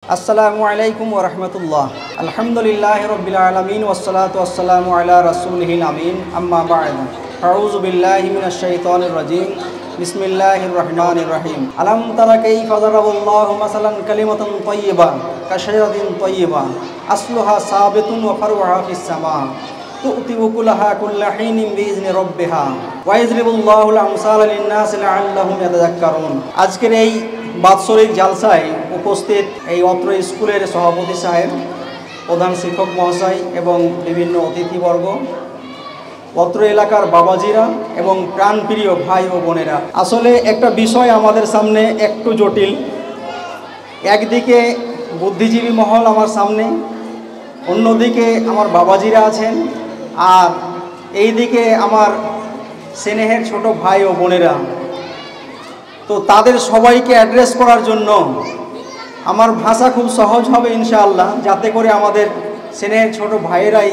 আসসালামু আলাইকুম ওয়া রাহমাতুল্লাহ। আলহামদুলিল্লাহি রাব্বিল আলামিন ওয়াসসালাতু ওয়াসসালামু আলা রাসূলিহিল আমিন। আম্মা বা'দ। আউযু বিল্লাহি মিনাশ শাইতানির রাজীম। বিসমিল্লাহির রহমানির রহিম। আলাম তারা কাইফা যারাবাল্লাহু মাসালান কালিমাতান তাইয়্যিবা কাশাজারাতিন তাইয়্যিবা আসলুহা সাবিতুন ওয়া ফারউহা ফিস সামা তু'তি উকুলাহা কুল্লা হিনিন বিইজনি রাব্বিহা ওয়া ইয়াযরিবুল্লাহুল আমসালা লিন-নাসি লাআল্লাহুম ইয়াতাযাক্কারুন। আজকের এই বাৎসরিক জালসায় উপস্থিত এই অত্র স্কুলের সভাপতি সাহেব, প্রধান শিক্ষক মহাশয় এবং বিভিন্ন অতিথিবর্গ, অত্র এলাকার বাবাজিরা এবং প্রাণপ্রিয় ভাই ও বোনেরা, আসলে একটা বিষয় আমাদের সামনে একটু জটিল। একদিকে বুদ্ধিজীবী মহল আমার সামনে, অন্যদিকে আমার বাবাজিরা আছেন, আর এই দিকে আমার স্নেহের ছোট ভাই ও বোনেরা। তো তাদের সবাইকে অ্যাড্রেস করার জন্য আমার ভাষা খুব সহজ হবে ইনশাআল্লাহ, যাতে করে আমাদের স্নেহের ছোট ভাইয়েরাই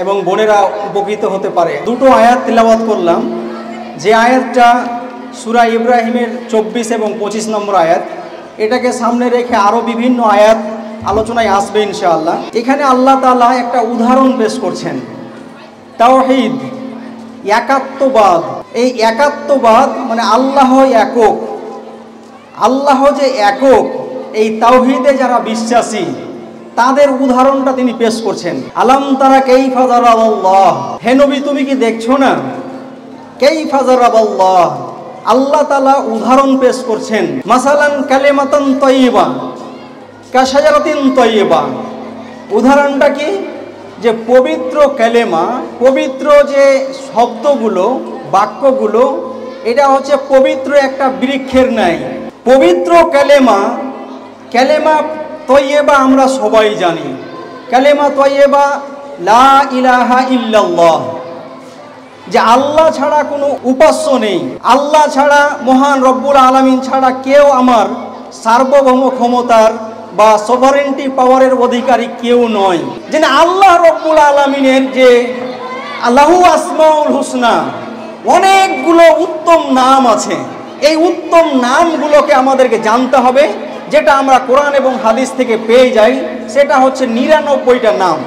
এবং বোনেরা উপকৃত হতে পারে। দুটো আয়াত তিলাওয়াত করলাম। যে আয়াতটা সূরা ইব্রাহিমের 24 এবং 25 নম্বর আয়াত, এটাকে সামনে রেখে আরও বিভিন্ন আয়াত আলোচনায় আসবে ইনশাআল্লাহ। এখানে আল্লাহ তাআলা একটা উদাহরণ পেশ করছেন, তাওহীদ, একাত্মবাদ। এই একাত্মবাদ মানে আল্লাহ একক, আল্লাহ যে একক, এই তাওহীদে যারা বিশ্বাসী তাদের উদাহরণটা তিনি পেশ করছেন। আলাম তারা কাইফা যারাবাল্লাহ, হে নবী তুমি কি দেখছো না? কাইফা যারাবাল্লাহ, আল্লাহ তাআলা উদাহরণ পেশ করছেন। মাসালান কালিমাতান তাইয়্যিবা কাশাজারাতিন তাইয়্যিবা। উদাহরণটা কি? যে পবিত্র কালেমা, পবিত্র যে শব্দগুলো, বাক্যগুলো, এটা হচ্ছে পবিত্র একটা বৃক্ষের ন্যায়। পবিত্র কালেমা, কালেমা তৈয়বা আমরা সবাই জানি। কালেমা তৈয়বা লা ইলাহা ইল্লাল্লাহ, যে আল্লাহ ছাড়া কোনো উপাস্য নেই, আল্লাহ ছাড়া, মহান রব্বুল আলামিন ছাড়া কেউ আমার সার্বভৌম ক্ষমতার বা সভারেন্টি পাওয়ারের অধিকারী কেউ নয়। যে আল্লাহ রব্বুল আলামিনের যে লাহু আসমাউল হুসনা, অনেকগুলো উত্তম নাম আছে। এই উত্তম নামগুলোকে আমাদেরকে জানতে হবে। যেটা আমরা কোরআন এবং হাদিস থেকে পেয়ে যাই, সেটা হচ্ছে 99টা নাম।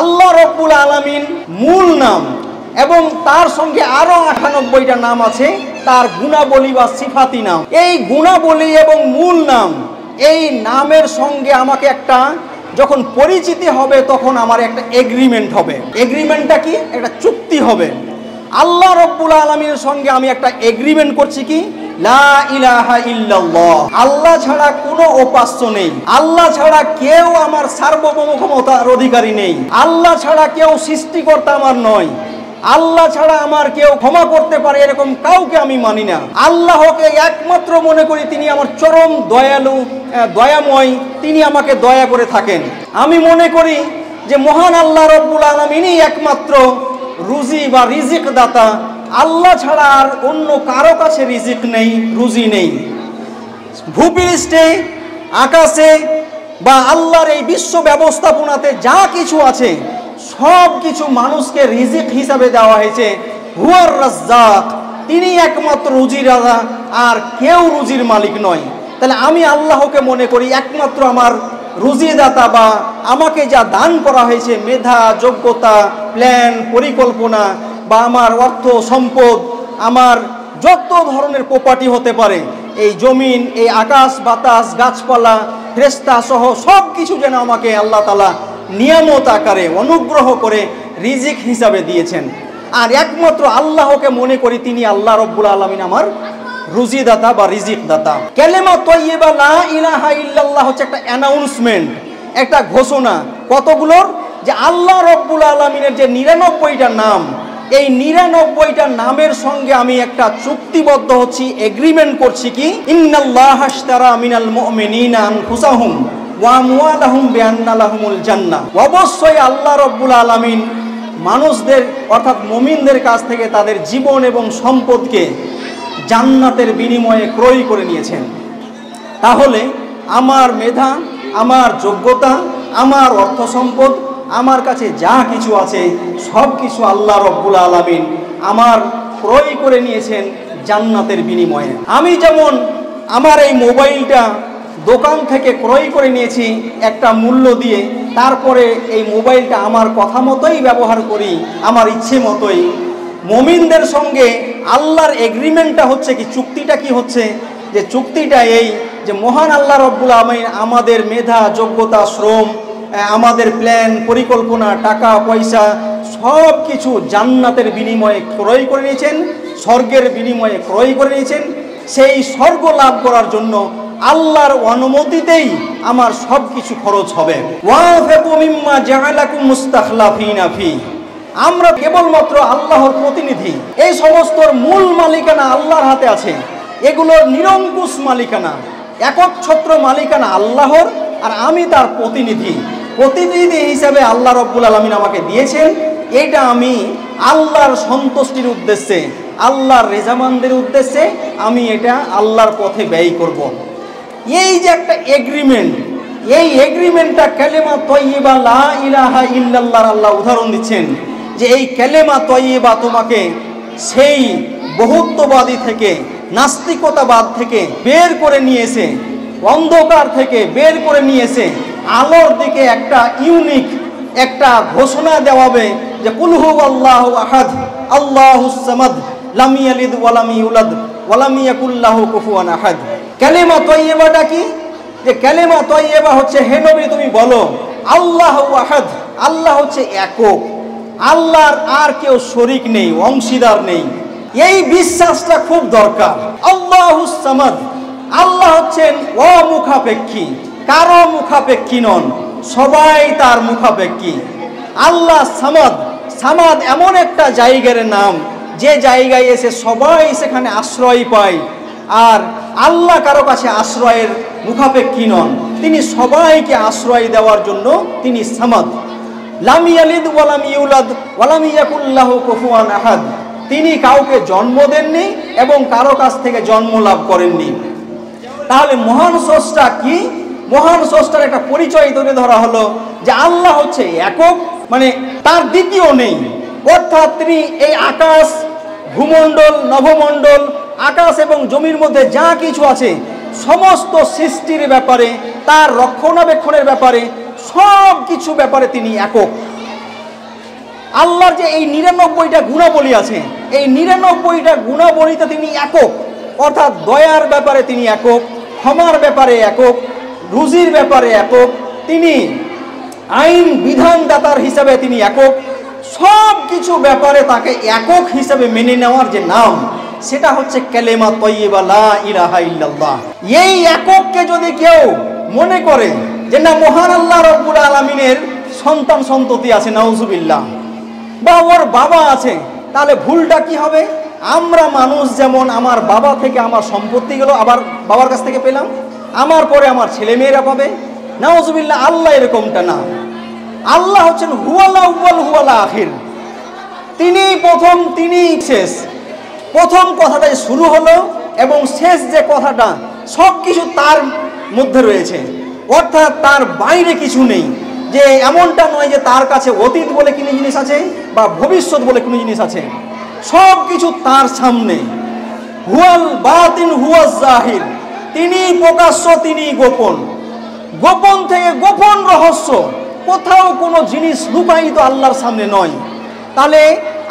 আল্লাহ রব্বুল আলামিন মূল নাম, এবং তার সঙ্গে আরো 98টা নাম আছে তার গুণাবলী বা সিফাতি নাম। এই গুণাবলী এবং মূল নাম, এই নামের সঙ্গে আমাকে একটা যখন পরিচিতি হবে, তখন আমার একটা এগ্রিমেন্ট হবে। এগ্রিমেন্টটা কি? একটা চুক্তি হবে। আল্লাহ রব্বুল আলামিনের সঙ্গে আমি একটা এগ্রিমেন্ট করছি কি, লা ইলাহা ইল্লাল্লাহ, আল্লাহ ছাড়া কোনো উপাস্য নেই, আল্লাহ ছাড়া কেউ আমার সার্বভৌম ক্ষমতার অধিকারী নেই, আল্লাহ ছাড়া কেউ সৃষ্টিকর্তা আমার নয়, আল্লাহ ছাড়া আমার কেউ ক্ষমা করতে পারে এরকম কাউকে আমি মানি না। আল্লাহকে একমাত্র মনে করি তিনি আমার চরম দয়ালু, দয়াময়, তিনি আমাকে দয়া করে থাকেন। আমি মনে করি যে মহান আল্লাহ রব্বুল আলামিনই একমাত্র রুজি বা রিজিক দাতা, আল্লাহ ছাড়া আর অন্য কারো কাছে রিজিক নেই, রুজি নেই। ভূপৃষ্ঠে, আকাশে বা আল্লাহর এই বিশ্ব ব্যবস্থাপনাতে যা কিছু আছে, সব কিছু মানুষকে রিজিক হিসাবে দেওয়া হয়েছে। হুয়ার রাজ্জাক, তিনি একমাত্র রুজির রাজা, আর কেউ রুজির মালিক নয়। তাহলে আমি আল্লাহকে মনে করি একমাত্র আমার রুজিদাতা, বা আমাকে যা দান করা হয়েছে, মেধা, যোগ্যতা, প্ল্যান, পরিকল্পনা, বা আমার অর্থ সম্পদ, আমার যত ধরনের প্রপার্টি হতে পারে, এই জমিন, এই আকাশ বাতাস, গাছপালা, ফেরেশতা সহ সব কিছু যেন আমাকে আল্লাহ তাআলা নিয়ামত আকারে অনুগ্রহ করে রিজিক হিসাবে দিয়েছেন। আর একমাত্র আল্লাহকে মনে করি তিনি আল্লাহ রব্বুল আলামিন আমার রুজিদাতা বা রিজিক দাতা। কালেমা তাইয়্যিবা লা ইলাহা ইল্লাল্লাহ হচ্ছে একটা অ্যানাউন্সমেন্ট, একটা ঘোষণা। কতগুলোর? যে আল্লাহ রব্বুল আলামিনের যে 99টা নাম, এই 99টা নামের সঙ্গে আমি একটা চুক্তিবদ্ধ হচ্ছি, এগ্রিমেন্ট করছি কি, ইন্নাল্লাহা আশতারা মিনাল মুমিনিনা আনফুসাহুম ওয়া আমওয়ালাহুম বিআন্না লাহুমুল জান্নাহ। অবশ্যই আল্লাহ রব্বুল আলামিন মানুষদের অর্থাৎ মুমিনদের কাছ থেকে তাদের জীবন এবং সম্পদকে জান্নাতের বিনিময়ে ক্রয় করে নিয়েছেন। তাহলে আমার মেধা, আমার যোগ্যতা, আমার অর্থ সম্পদ, আমার কাছে যা কিছু আছে, সব কিছু আল্লাহ রব্বুল আলামিন আমার ক্রয় করে নিয়েছেন জান্নাতের বিনিময়ে। আমি যেমন আমার এই মোবাইলটা দোকান থেকে ক্রয় করে নিয়েছি একটা মূল্য দিয়ে, তারপরে এই মোবাইলটা আমার কথা মতোই ব্যবহার করি, আমার ইচ্ছে মতোই। মুমিনদের সঙ্গে আল্লাহর এগ্রিমেন্টটা হচ্ছে কি, চুক্তিটা কি হচ্ছে, যে চুক্তিটা এই যে মহান আল্লাহ রব্বুল আলামিন আমাদের মেধা, যোগ্যতা, শ্রম, আমাদের প্ল্যান, পরিকল্পনা, টাকা পয়সা সব কিছু জান্নাতের বিনিময়ে ক্রয় করে নিয়েছেন, স্বর্গের বিনিময়ে ক্রয় করে নিয়েছেন। সেই স্বর্গ লাভ করার জন্য আল্লাহর অনুমতিতেই আমার সব কিছু খরচ হবে। ওয়াফিকু মিম্মা জাআলাকুম মুস্তাখলাফিনা ফি, আমরা কেবলমাত্র আল্লাহর প্রতিনিধি। এই সমস্ত মূল মালিকানা আল্লাহর হাতে আছে, এগুলোর নিরঙ্কুশ মালিকানা, একচ্ছত্র মালিকানা আল্লাহর, আর আমি তার প্রতিনিধি হিসাবে আল্লাহ রব্বুল আলামিন আমাকে দিয়েছেন। এটা আমি আল্লাহর সন্তুষ্টির উদ্দেশ্যে, আল্লাহর রেজামানদের উদ্দেশ্যে আমি এটা আল্লাহর পথে ব্যয় করব। এই যে একটা এগ্রিমেন্ট, এই এগ্রিমেন্টটা কালেমা তয়্যিবা লা ইলাহা ইল্লাল্লাহর আল্লাহ উদাহরণ দিচ্ছেন যে এই কালেমা তয়্যিবা তোমাকে সেই বহুত্ববাদী থেকে, নাস্তিকতাবাদ থেকে বের করে নিয়েছে, অন্ধকার থেকে বের করে নিয়েছে, আলোর দিকে একটা ইউনিক একটা ঘোষণা দেওয়াবে যে কুল হুয়াল্লাহু আহাদ আল্লাহুস সামাদ লাম ইয়ালিদ ওয়া লাম ইউলাদ ওয়া লাম ইয়াকুল লাহু কুফুয়ান আহাদ। কালেমা তয়্যিবাটা কি? যে কালেমা তয়্যিবা হচ্ছে, হে নবী তুমি বলো আল্লাহু আহাদ, আল্লাহ হচ্ছে একক, আল্লাহর আর কেউ শরীক নেই, অংশীদার নেই। এই বিশ্বাসটা খুব দরকার। আল্লাহুস সামাদ, আল্লাহ হচ্ছেন অমুখাপেক্ষী, কারো মুখাপেক্ষী নন, সবাই তার মুখাপেক্ষী। আল্লাহ সামাদ, সামাদ এমন একটা জায়গার নাম যে জায়গায় এসে সবাই সেখানে আশ্রয় পায়, আর আল্লাহ কারো কাছে আশ্রয়ের মুখাপেক্ষী নন, তিনি সবাইকে আশ্রয় দেওয়ার জন্য তিনি সামাদ। লাম ইয়ালিদ ওয়া লাম ইউলাদ ওয়া লাম ইয়াকুল লাহু কুফুয়ান আহাদ, তিনি কাউকে জন্ম দেননি এবং কারো কাছ থেকে জন্ম লাভ করেননি। তাহলে মহান স্রষ্টা কি? মহান স্রষ্টার একটা পরিচয় তুলে ধরা হলো যে আল্লাহ হচ্ছে একক, মানে তার দ্বিতীয় নেই। অর্থাৎ তিনি এই আকাশ, ভূমণ্ডল, নভমণ্ডল, আকাশ এবং জমির মধ্যে যা কিছু আছে সমস্ত সৃষ্টির ব্যাপারে, তার রক্ষণাবেক্ষণের ব্যাপারে, সব কিছু ব্যাপারে তিনি একক। আল্লাহর যে এই ৯৯টা গুণাবলী আছে, এই ৯৯টা গুণাবলীতে তিনি একক। অর্থাৎ দয়ার ব্যাপারে তিনি একক, ক্ষমার ব্যাপারে একক, রুজির ব্যাপারে একক, তিনি আইন বিধানদাতার হিসাবে তিনি একক। সব কিছু ব্যাপারে তাকে একক হিসাবে মেনে নেওয়ার যে নাম, সেটা হচ্ছে কালেমা তয়্যিবা লা ইলাহা ইল্লাল্লাহ। এই একককে যদি কেউ মনে করে যে না মহান আল্লাহ রব্বুল আলামিনের সন্তান সন্ততি আছে, নাউজুবিল্লাহ, বা ওর বাবা আছে, তাহলে ভুলটা কি হবে? আমরা মানুষ যেমন আমার বাবা থেকে আমার সম্পত্তি গেল, আবার বাবার কাছ থেকে পেলাম, আমার পরে আমার ছেলে মেয়েরা পাবে, নাউজুবিল্লাহ। আল্লাহ এরকমটা না। আল্লাহ হচ্ছেন হুয়াল আউয়াল হুয়াল আখির, তিনি প্রথম, তিনি শেষ। প্রথম কথাটাই শুরু হলো এবং শেষ যে কথাটা সব কিছু তার মধ্যে রয়েছে, অর্থাৎ তার বাইরে কিছু নেই। যে এমনটা নয় যে তার কাছে অতীত বলে কোনো জিনিস আছে বা ভবিষ্যৎ বলে কোনো জিনিস আছে, সব কিছু তার সামনে। হুয়াল বাতিন হুয়াজ জাহির, তিনি প্রকাশ্য, তিনি গোপন, গোপন থেকে গোপন রহস্য, কোথাও কোনো জিনিস লুকায়িত আল্লাহর সামনে নয়। তাহলে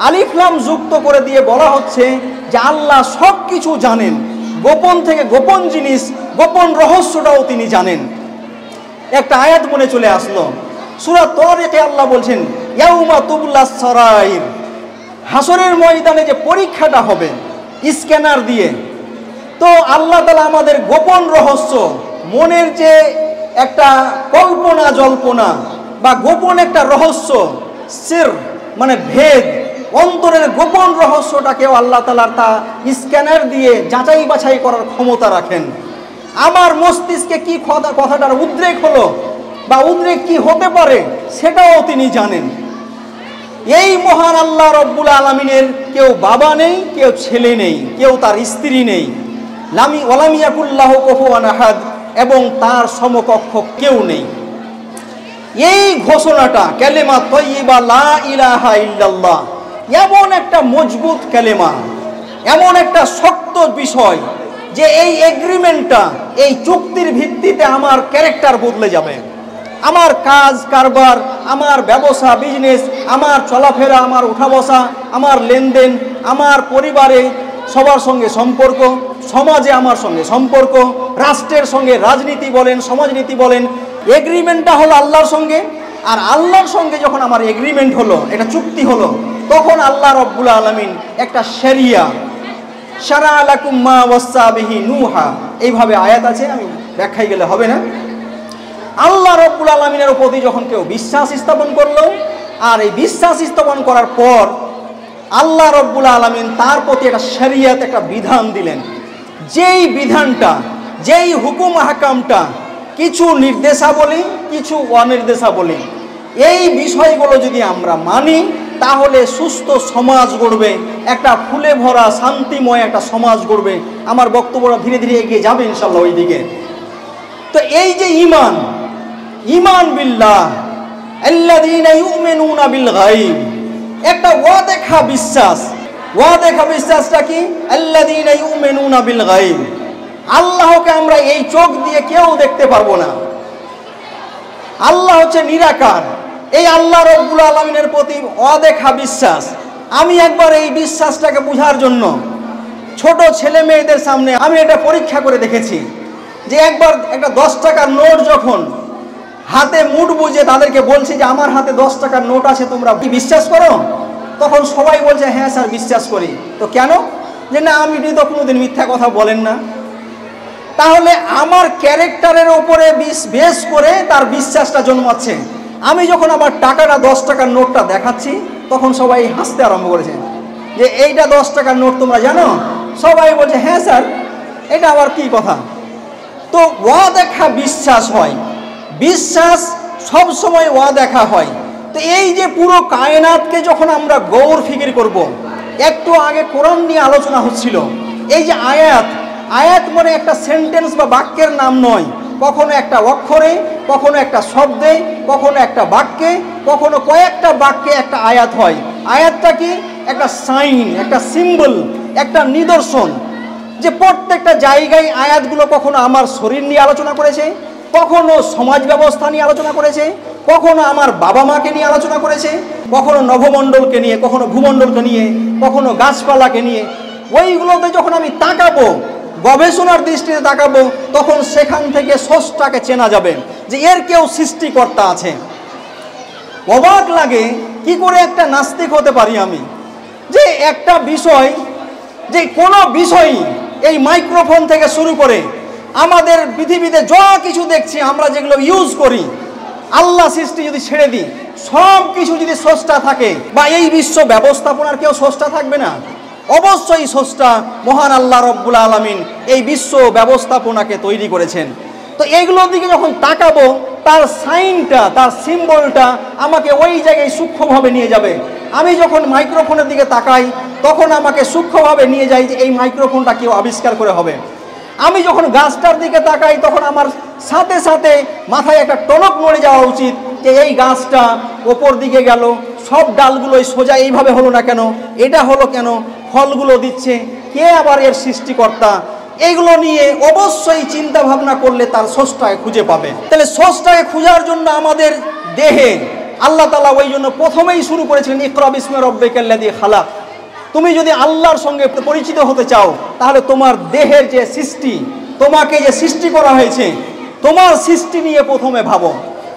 আলিফ লাম যুক্ত করে দিয়ে বলা হচ্ছে যে আল্লাহ সব কিছু জানেন, গোপন থেকে গোপন জিনিস, গোপন রহস্যটাও তিনি জানেন। একটা আয়াত মনে চলে আসলো, সূরা তারিকে আল্লাহ বলছেন ইয়াউমা তুবলাস সারাইর, হাসরের ময়দানে যে পরীক্ষাটা হবে স্ক্যানার দিয়ে। তো আল্লাহ তাআলা আমাদের গোপন রহস্য, মনের যে একটা কল্পনা জল্পনা বা গোপন একটা রহস্য, সির মানে ভেদ, অন্তরের গোপন রহস্যটাকেও আল্লাহ তাআলা তা স্ক্যানার দিয়ে যাচাই বাছাই করার ক্ষমতা রাখেন। আমার মস্তিষ্কে কি কথাটার উদ্রেক হলো বা উদ্রেক কি হতে পারে সেটাও তিনি জানেন। এই মহান আল্লাহ রব্বুল আলামিনের কেউ বাবা নেই, কেউ ছেলে নেই, কেউ তার স্ত্রী নেই, লামি ওয়ালাম ইয়াকুল লাহু কুফুয়ান আহাদ, এবং তার সমকক্ষ কেউ নেই। এই ঘোষণাটা কালেমা তয়্যিবা লা ইলাহা ইল্লাল্লাহ এমন একটা মজবুত কালেমা, এমন একটা শক্ত বিষয় যে এই এগ্রিমেন্টটা, এই চুক্তির ভিত্তিতে আমার ক্যারেক্টার বদলে যাবে, আমার কাজ কারবার, আমার ব্যবসা বিজনেস, আমার চলাফেরা, আমার উঠা বসা, আমার লেনদেন, আমার পরিবারে সবার সঙ্গে সম্পর্ক, সমাজে আমার সঙ্গে সম্পর্ক, রাষ্ট্রের সঙ্গে রাজনীতি বলেন, সমাজনীতি বলেন, এগ্রিমেন্টটা হলো আল্লাহর সঙ্গে। আর আল্লাহর সঙ্গে যখন আমার এগ্রিমেন্ট হলো, এটা চুক্তি হলো, তখন আল্লাহ রব্বুল আলামিন একটা শরিয়া, শারা লাকুম মা ওয়াসা বিহি নূহা, এইভাবে আয়াত আছে, আমি ব্যাখ্যায় গেলে হবে না। আল্লাহ রব্বুল আলামিনের প্রতি যখন কেউ বিশ্বাস স্থাপন করলো, আর এই বিশ্বাস স্থাপন করার পর আল্লাহ রব্বুল আলামিন তার প্রতি একটা শরিয়ত, একটা বিধান দিলেন, যেই বিধানটা, যেই হুকুম হাকামটা, কিছু নির্দেশাবলী, কিছু অনির্দেশাবলী, এই বিষয়গুলো যদি আমরা মানি তাহলে সুস্থ সমাজ গড়বে, একটা ফুলে ভরা শান্তিময় একটা সমাজ গড়বে। আমার বক্তব্যটা ধীরে ধীরে এগিয়ে যাবে ইনশাআল্লাহ ওই দিকে। তো এই যে ঈমান, ঈমান বিল্লাহ আল্লাযীনা ইউমিনুনা বিল গায়ব, একটা ওয়াদেখা বিশ্বাস। ওয়াদেখা বিশ্বাসটা কি? আল্লাযীনা ইউমিনুনা বিল গায়ব, আল্লাহকে আমরা এই চোখ দিয়ে কেউ দেখতে পারবো না। আল্লাহ হচ্ছে নিরাকার। এই আল্লাহ রব্বুল আলামিনের প্রতি অদেখা বিশ্বাস। আমি একবার এই বিশ্বাসটাকে বোঝার জন্য ছোট ছেলে মেয়েদের সামনে আমি এটা পরীক্ষা করে দেখেছি, যে একবার একটা 10 টাকার নোট যখন হাতে মুঠ বুঝে তাদেরকে বলছি যে আমার হাতে 10 টাকার নোট আছে, তোমরা কি বিশ্বাস করো? তখন সবাই বলছে হ্যাঁ স্যার বিশ্বাস করি। তো কেন? যে না, আপনি তো কোনোদিন মিথ্যা কথা বলেন না। তাহলে আমার ক্যারেক্টারের ওপরে বেস করে তার বিশ্বাসটা জন্মাচ্ছে। আমি যখন আমার টাকাটা 10 টাকার নোটটা দেখাচ্ছি, তখন সবাই হাসতে আরম্ভ করেছে যে এইটা 10 টাকার নোট তোমরা জানো? সবাই বলছে হ্যাঁ স্যার, এটা আবার কি কথা? তো ওয়াদেখা বিশ্বাস হয়, বিশ্বাস সব সময় ওয়াদেখা হয়। তো এই যে পুরো কায়নাতকে যখন আমরা গৌর ফিকির করব, একটু আগে কোরআন নিয়ে আলোচনা হচ্ছিল, এই যে আয়াত, আয়াত মানে একটা সেন্টেন্স বা বাক্যের নাম নয়, কখনো একটা অক্ষরে, কখনো একটা শব্দে, কখনো একটা বাক্যে, কখনো কয়েকটা বাক্যে একটা আয়াত হয়। আয়াতটা কি? একটা সাইন, একটা সিম্বল, একটা নিদর্শন। যে প্রত্যেকটা জায়গায় আয়াতগুলো কখনো আমার শরীর নিয়ে আলোচনা করেছে, কখনো সমাজ ব্যবস্থা নিয়ে আলোচনা করেছে, কখনো আমার বাবা মাকে নিয়ে আলোচনা করেছে, কখনো নভমণ্ডলকে নিয়ে, কখনো ভূমণ্ডলকে নিয়ে, কখনো গাছপালাকে নিয়ে। ওইগুলোতে যখন আমি তাকাবো, গবেষণার দৃষ্টিতে তাকাবো, তখন সেখান থেকে স্রষ্টাকে চেনা যাবে যে এর কেউ সৃষ্টিকর্তা আছে। অবাক লাগে কি করে একটা নাস্তিক হতে পারি আমি, যে একটা বিষয়, যে কোনো বিষয়ই, এই মাইক্রোফোন থেকে শুরু করে আমাদের পৃথিবীতে যা কিছু দেখছি আমরা, যেগুলো ইউজ করি, আল্লাহ সৃষ্টি যদি ছেড়ে দিই, সব কিছু যদি স্রষ্টা থাকে, বা এই বিশ্ব ব্যবস্থাপনার কেউ স্রষ্টা থাকবে না? অবশ্যই স্রষ্টা মহান আল্লাহ রব্বুল আলামিন এই বিশ্ব ব্যবস্থাপনাকে তৈরি করেছেন। তো এইগুলোর দিকে যখন তাকাবো, তার সাইনটা, তার সিম্বলটা আমাকে ওই জায়গায় সূক্ষ্মভাবে নিয়ে যাবে। আমি যখন মাইক্রোফোনের দিকে তাকাই, তখন আমাকে সূক্ষ্মভাবে নিয়ে যায় যে এই মাইক্রোফোনটা কেউ আবিষ্কার করে হবে। আমি যখন গাছটার দিকে তাকাই, তখন আমার সাথে সাথে মাথায় একটা টনক নড়ে যাওয়া উচিত যে এই গাছটা ওপর দিকে গেল, সব ডালগুলোই সোজা এইভাবে হলো না কেন, এটা হলো কেন, ফলগুলো দিচ্ছে কে, আবার এর সৃষ্টিকর্তা। এইগুলো নিয়ে অবশ্যই চিন্তা ভাবনা করলে তার স্রষ্টাকে খুঁজে পাবে। তাহলে স্রষ্টাকে খোঁজার জন্য আমাদের দেহে আল্লাহ তাআলা ওই জন্য প্রথমেই শুরু করেছিলেন ইকরা বিসমি রাব্বিকাল্লাযী খালাক। তুমি যদি আল্লাহর সঙ্গে পরিচিত হতে চাও, তাহলে তোমার দেহের যে সৃষ্টি, তোমাকে যে সৃষ্টি করা হয়েছে, তোমার সৃষ্টি নিয়ে প্রথমে ভাবো,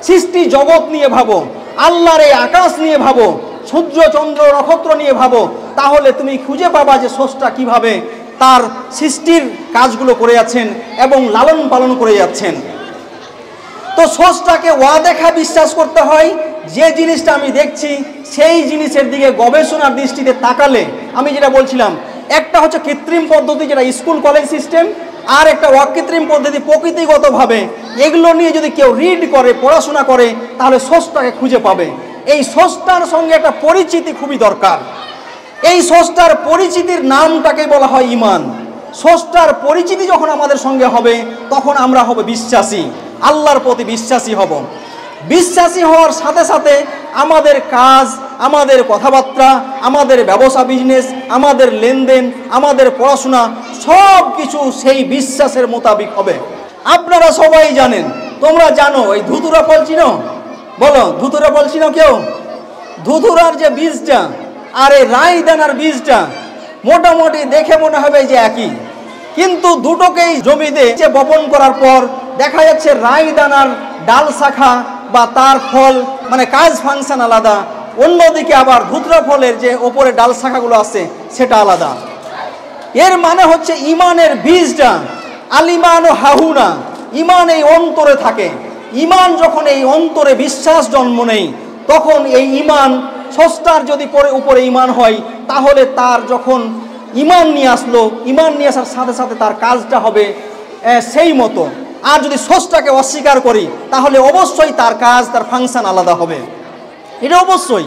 সৃষ্টি জগৎ নিয়ে ভাবো, আল্লাহর এই আকাশ নিয়ে ভাবো, সূর্য চন্দ্র নক্ষত্র নিয়ে ভাবো। তাহলে তুমি খুঁজে পাবা যে স্রষ্টা কিভাবে তার সৃষ্টির কাজগুলো করে যাচ্ছেন এবং লালন পালন করে যাচ্ছেন। তো স্রষ্টাকে ওয়াদেখা বিশ্বাস করতে হয়। যে জিনিসটা আমি দেখছি সেই জিনিসের দিকে গবেষণার দৃষ্টিতে তাকালে, আমি যেটা বলছিলাম, একটা হচ্ছে কৃত্রিম পদ্ধতি, যেটা স্কুল কলেজ সিস্টেম, আর একটা অকৃত্রিম পদ্ধতি প্রকৃতিগতভাবে। এগুলো নিয়ে যদি কেউ রিড করে, পড়াশোনা করে, তাহলে স্রষ্টাকে খুঁজে পাবে। এই স্রষ্টার সঙ্গে একটা পরিচিতি খুবই দরকার। এই স্রষ্টার পরিচিতির নামটাকে বলা হয় ঈমান। স্রষ্টার পরিচিতি যখন আমাদের সঙ্গে হবে, তখন আমরা হব বিশ্বাসী, আল্লাহর প্রতি বিশ্বাসী হব। বিশ্বাসী হওয়ার সাথে সাথে আমাদের কাজ, আমাদের কথাবার্তা, আমাদের ব্যবসা বিজনেস, আমাদের লেনদেন, আমাদের পড়াশোনা সব কিছু সেই বিশ্বাসের মোতাবিক হবে। আপনারা সবাই জানেন, তোমরা জানো এই ধুতুরা ফল চিনো? বলো, ধুতুরা ফল চিনো কেউ? ধুতুরার যে বীজটা আর এই রাইদানার বীজটা মোটামুটি দেখে মনে হবে যে একই, কিন্তু দুটোকেই জমিতে বপন করার পর দেখা যাচ্ছে রাইদানার ডাল শাখা বা তার ফল মানে কাজ ফাংশন আলাদা, অন্যদিকে আবার ধুতরা ফলের যে ওপরে ডাল শাখাগুলো আছে সেটা আলাদা। এর মানে হচ্ছে ইমানের বীজটা আলিমান ও হাহুনা, ইমান এই অন্তরে থাকে। ইমান যখন এই অন্তরে বিশ্বাস জন্ম নেই, তখন এই ইমান স্রষ্টার যদি উপরে ইমান হয়, তাহলে তার যখন ইমান নিয়ে আসলো, ইমান নিয়ে আসার সাথে সাথে তার কাজটা হবে সেই মতো। আর যদি স্রষ্টাকে অস্বীকার করি, তাহলে অবশ্যই তার কাজ, তার ফাংশন আলাদা হবে। এটা অবশ্যই।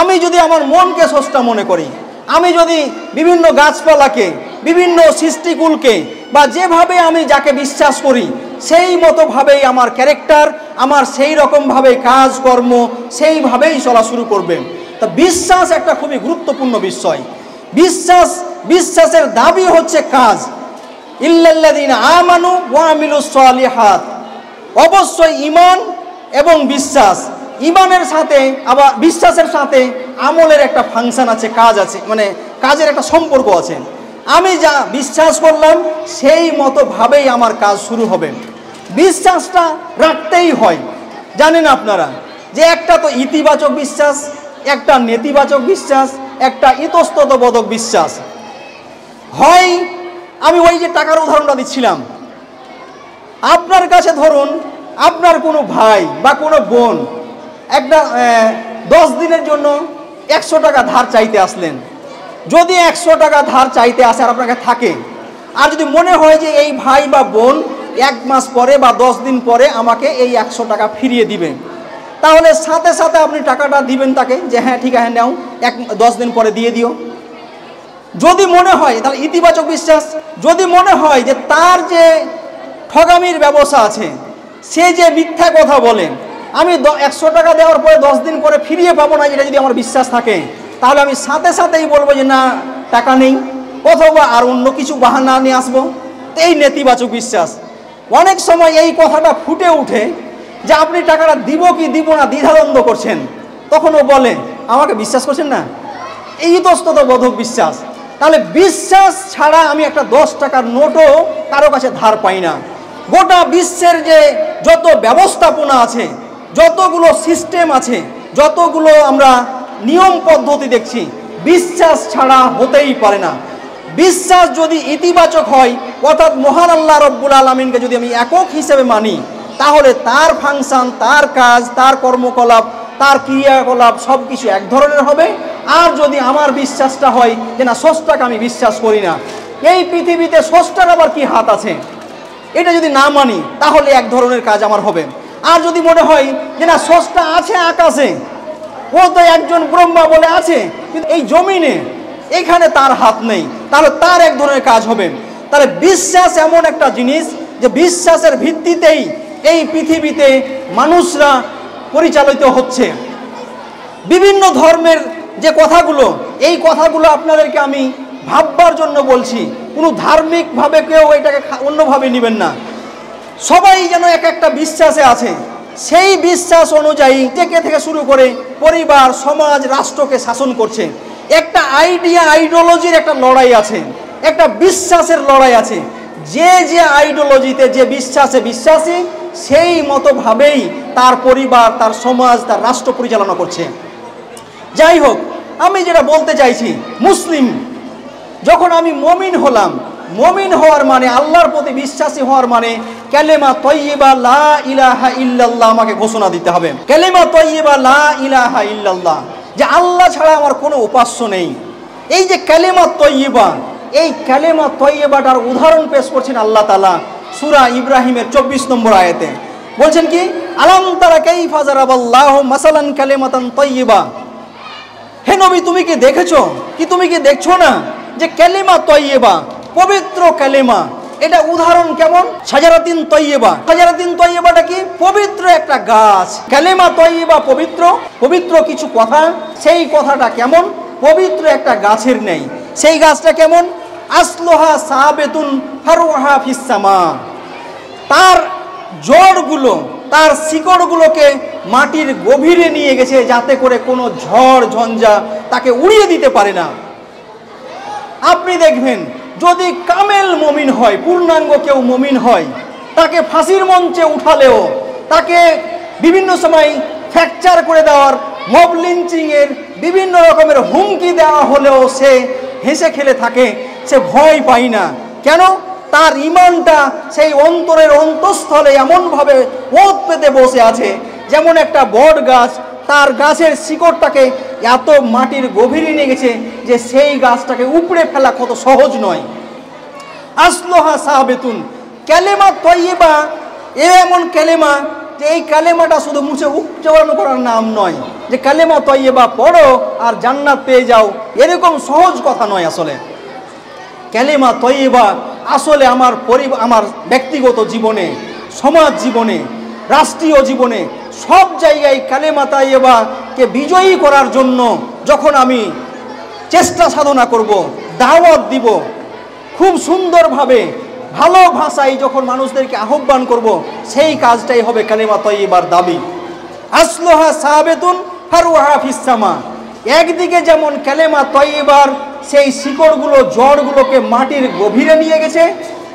আমি যদি আমার মনকে স্রষ্টা মনে করি, আমি যদি বিভিন্ন গাছপালাকে, বিভিন্ন সৃষ্টিকুলকে বা যেভাবে আমি যাকে বিশ্বাস করি সেই মতোভাবেই আমার ক্যারেক্টার, আমার সেই রকমভাবে কাজকর্ম সেইভাবেই চলা শুরু করবে। তা বিশ্বাস একটা খুবই গুরুত্বপূর্ণ বিষয়। বিশ্বাসের দাবি হচ্ছে কাজ। ইল্লাল্লাযীনা আমানু ওয়া আমিলুস সালিহাত, অবশ্যই ঈমান এবং বিশ্বাস। ঈমানের সাথে আবার বিশ্বাসের সাথে আমলের একটা ফাংশন আছে, কাজ আছে, মানে কাজের একটা সম্পর্ক আছে। আমি যা বিশ্বাস করলাম সেই মতোভাবেই আমার কাজ শুরু হবে। বিশ্বাসটা রাখতেই হয়। জানেন আপনারা যে একটা তো ইতিবাচক বিশ্বাস, একটা নেতিবাচক বিশ্বাস, একটা ইতস্ততবোধক বিশ্বাস হয়। আমি ওই যে টাকার উদাহরণটা দিচ্ছিলাম, আপনার কাছে ধরুন আপনার কোনো ভাই বা কোনো বোন একটা 10 দিনের জন্য 100 টাকা ধার চাইতে আসলেন। যদি 100 টাকা ধার চাইতে আসে আর আপনাকে থাকে, আর যদি মনে হয় যে এই ভাই বা বোন 1 মাস পরে বা 10 দিন পরে আমাকে এই 100 টাকা ফিরিয়ে দিবেন, তাহলে সাথে সাথে আপনি টাকাটা দিবেন তাকে, যে হ্যাঁ ঠিক আছে নাও, 10 দিন পরে দিয়ে দিও। যদি মনে হয়, তাহলে ইতিবাচক বিশ্বাস। যদি মনে হয় যে তার যে ঠগামির ব্যবসা আছে, সে যে মিথ্যা কথা বলেন, আমি 100 টাকা দেওয়ার পরে 10 দিন পরে ফিরিয়ে পাবো না, এটা যদি আমার বিশ্বাস থাকে, তাহলে আমি সাথে সাথেই বলবো যে না টাকা নেই, অথবা আর অন্য কিছু বাহানা নিয়ে আসবো। এই নেতিবাচক বিশ্বাস। অনেক সময় এই কথাটা ফুটে উঠে যে আপনি টাকাটা দিব কি দিব না দ্বিধাদ্বন্দ্ব করছেন, তখন ও বলে আমাকে বিশ্বাস করছেন না। এই ইতস্ততবোধক বিশ্বাস। তাহলে বিশ্বাস ছাড়া আমি একটা 10 টাকার নোটও কারো কাছে ধার পাই না। গোটা বিশ্বের যে যত ব্যবস্থাপনা আছে, যতগুলো সিস্টেম আছে, যতগুলো আমরা নিয়ম পদ্ধতি দেখছি, বিশ্বাস ছাড়া হতেই পারে না। বিশ্বাস যদি ইতিবাচক হয়, অর্থাৎ মহান আল্লাহ রব্বুল আলামিনকে যদি আমি একক হিসেবে মানি, তাহলে তার ফাংশন, তার কাজ, তার কর্মকলাপ, তার ক্রিয়াকলাপ সব কিছু এক ধরনের হবে। আর যদি আমার বিশ্বাসটা হয় যে না স্রষ্টাকে আমি বিশ্বাস করি না, এই পৃথিবীতে স্রষ্টার আবার কি হাত আছে, এটা যদি না মানি, তাহলে এক ধরনের কাজ আমার হবে। আর যদি মনে হয় যে না স্রষ্টা আছে আকাশে, ও তো একজন ব্রহ্মা বলে আছে, কিন্তু এই জমিনে এখানে তার হাত নেই, তাহলে তার এক ধরনের কাজ হবে। তাহলে বিশ্বাস এমন একটা জিনিস যে বিশ্বাসের ভিত্তিতেই এই পৃথিবীতে মানুষরা পরিচালিত হচ্ছে। বিভিন্ন ধর্মের যে কথাগুলো, এই কথাগুলো আপনাদেরকে আমি ভাববার জন্য বলছি। কোনো ধার্মিকভাবে কেউ এটাকে অন্যভাবে নেবেন না। সবাই যেন এক একটা বিশ্বাসে আছে, সেই বিশ্বাস অনুযায়ী থেকে শুরু করে পরিবার, সমাজ, রাষ্ট্রকে শাসন করছে। একটা আইডিওলজির একটা লড়াই আছে, একটা বিশ্বাসের লড়াই আছে। যে আইডিওলজিতে, যে বিশ্বাসে বিশ্বাসী, সেই মতোভাবেই তার পরিবার, তার সমাজ, তার রাষ্ট্র পরিচালনা করছে। যাই হোক, আমি যেটা বলতে চাইছি, মুসলিম যখন আমি মমিন হলাম, মমিন হওয়ার মানে আল্লাহর প্রতি বিশ্বাসী হওয়ার মানে কালেমা তয়্যিবা লা ইলাহা ইল্লাল্লাহ আমাকে ঘোষণা দিতে হবে। কালেমা তয়্যিবা লা ইলাহা ইল্লাল্লাহ, যে আল্লাহ ছাড়া আমার কোনো উপাস্য নেই। এই যে কালেমা তয়্যিবা, এই কালেমা তয়্যিবাটার উদাহরণ পেশ করছেন আল্লাহ তাআলা সূরা ইব্রাহিমের 24 নম্বর আয়াতে। বলছেন কি, আলাম তারা কাইফা যারাবাল্লাহু মাসালান কালিমাতান তয়্যিবা। হে নবী, তুমি কি দেখেছো, কি তুমি কি দেখছো না যে কালিমা তয়্যিবা, পবিত্র কালিমা, এটা উদাহরণ কেমন? শাজারাতিন তয়্যিবা। শাজারাতিন তয়্যিবাটা কি? পবিত্র একটা গাছ। কালেমা তয়্যিবা পবিত্র, পবিত্র কিছু কথা, সেই কথাটা কেমন? পবিত্র একটা গাছের নেই। সেই গাছটা কেমন? আসলুহা সাবিতুন ফারউহা ফিস সামা। তার জড়গুলো, তার শিকড়গুলোকে মাটির গভীরে নিয়ে গেছে, যাতে করে কোনো ঝড় ঝঞ্ঝা তাকে উড়িয়ে দিতে পারে না। আপনি দেখবেন, যদি কামেল মুমিন হয়, পূর্ণাঙ্গ কেউ মুমিন হয়, তাকে ফাঁসির মঞ্চে উঠালেও, তাকে বিভিন্ন সময় ফ্র্যাকচার করে দেওয়ার, মব লিঞ্চিংয়ের বিভিন্ন রকমের হুমকি দেওয়া হলেও সে হেসে খেলে থাকে, সে ভয় পায় না। কেন? তার ইমানটা সেই অন্তরের অন্তঃস্থলে এমনভাবে ওত পেতে বসে আছে, যেমন একটা বট গাছ তার গাছের শিকড়টাকে এত মাটির গভীরে নিয়ে গেছে যে সেই গাছটাকে উপড়ে ফেলা কত সহজ নয়। আসলুহা সাবিতুন। কালেমা তয়্যিবা এমন কালেমা যে এই কালেমাটা শুধু মুছে উচ্চারণ করার নাম নয়, যে কালেমা তয়্যিবা পড়ো আর জান্নাত পেয়ে যাও, এরকম সহজ কথা নয়। আসলে কালেমা তয়্যিবা আসলে আমার ব্যক্তিগত জীবনে, সমাজ জীবনে, রাষ্ট্রীয় জীবনে সব জায়গায় কালেমা তয়্যিবাকে বিজয়ী করার জন্য যখন আমি চেষ্টা সাধনা করব, দাওয়াত দিব, খুব সুন্দরভাবে ভালো ভাষায় যখন মানুষদেরকে আহ্বান করব, সেই কাজটাই হবে কালেমা তয়্যিবার দাবি। আসলুহা সাবিতুন ফারউহা ফিস সামা। একদিকে যেমন কালেমা তয়্যিবার সেই শিকড়গুলো, জড়গুলোকে মাটির গভীরে নিয়ে গেছে,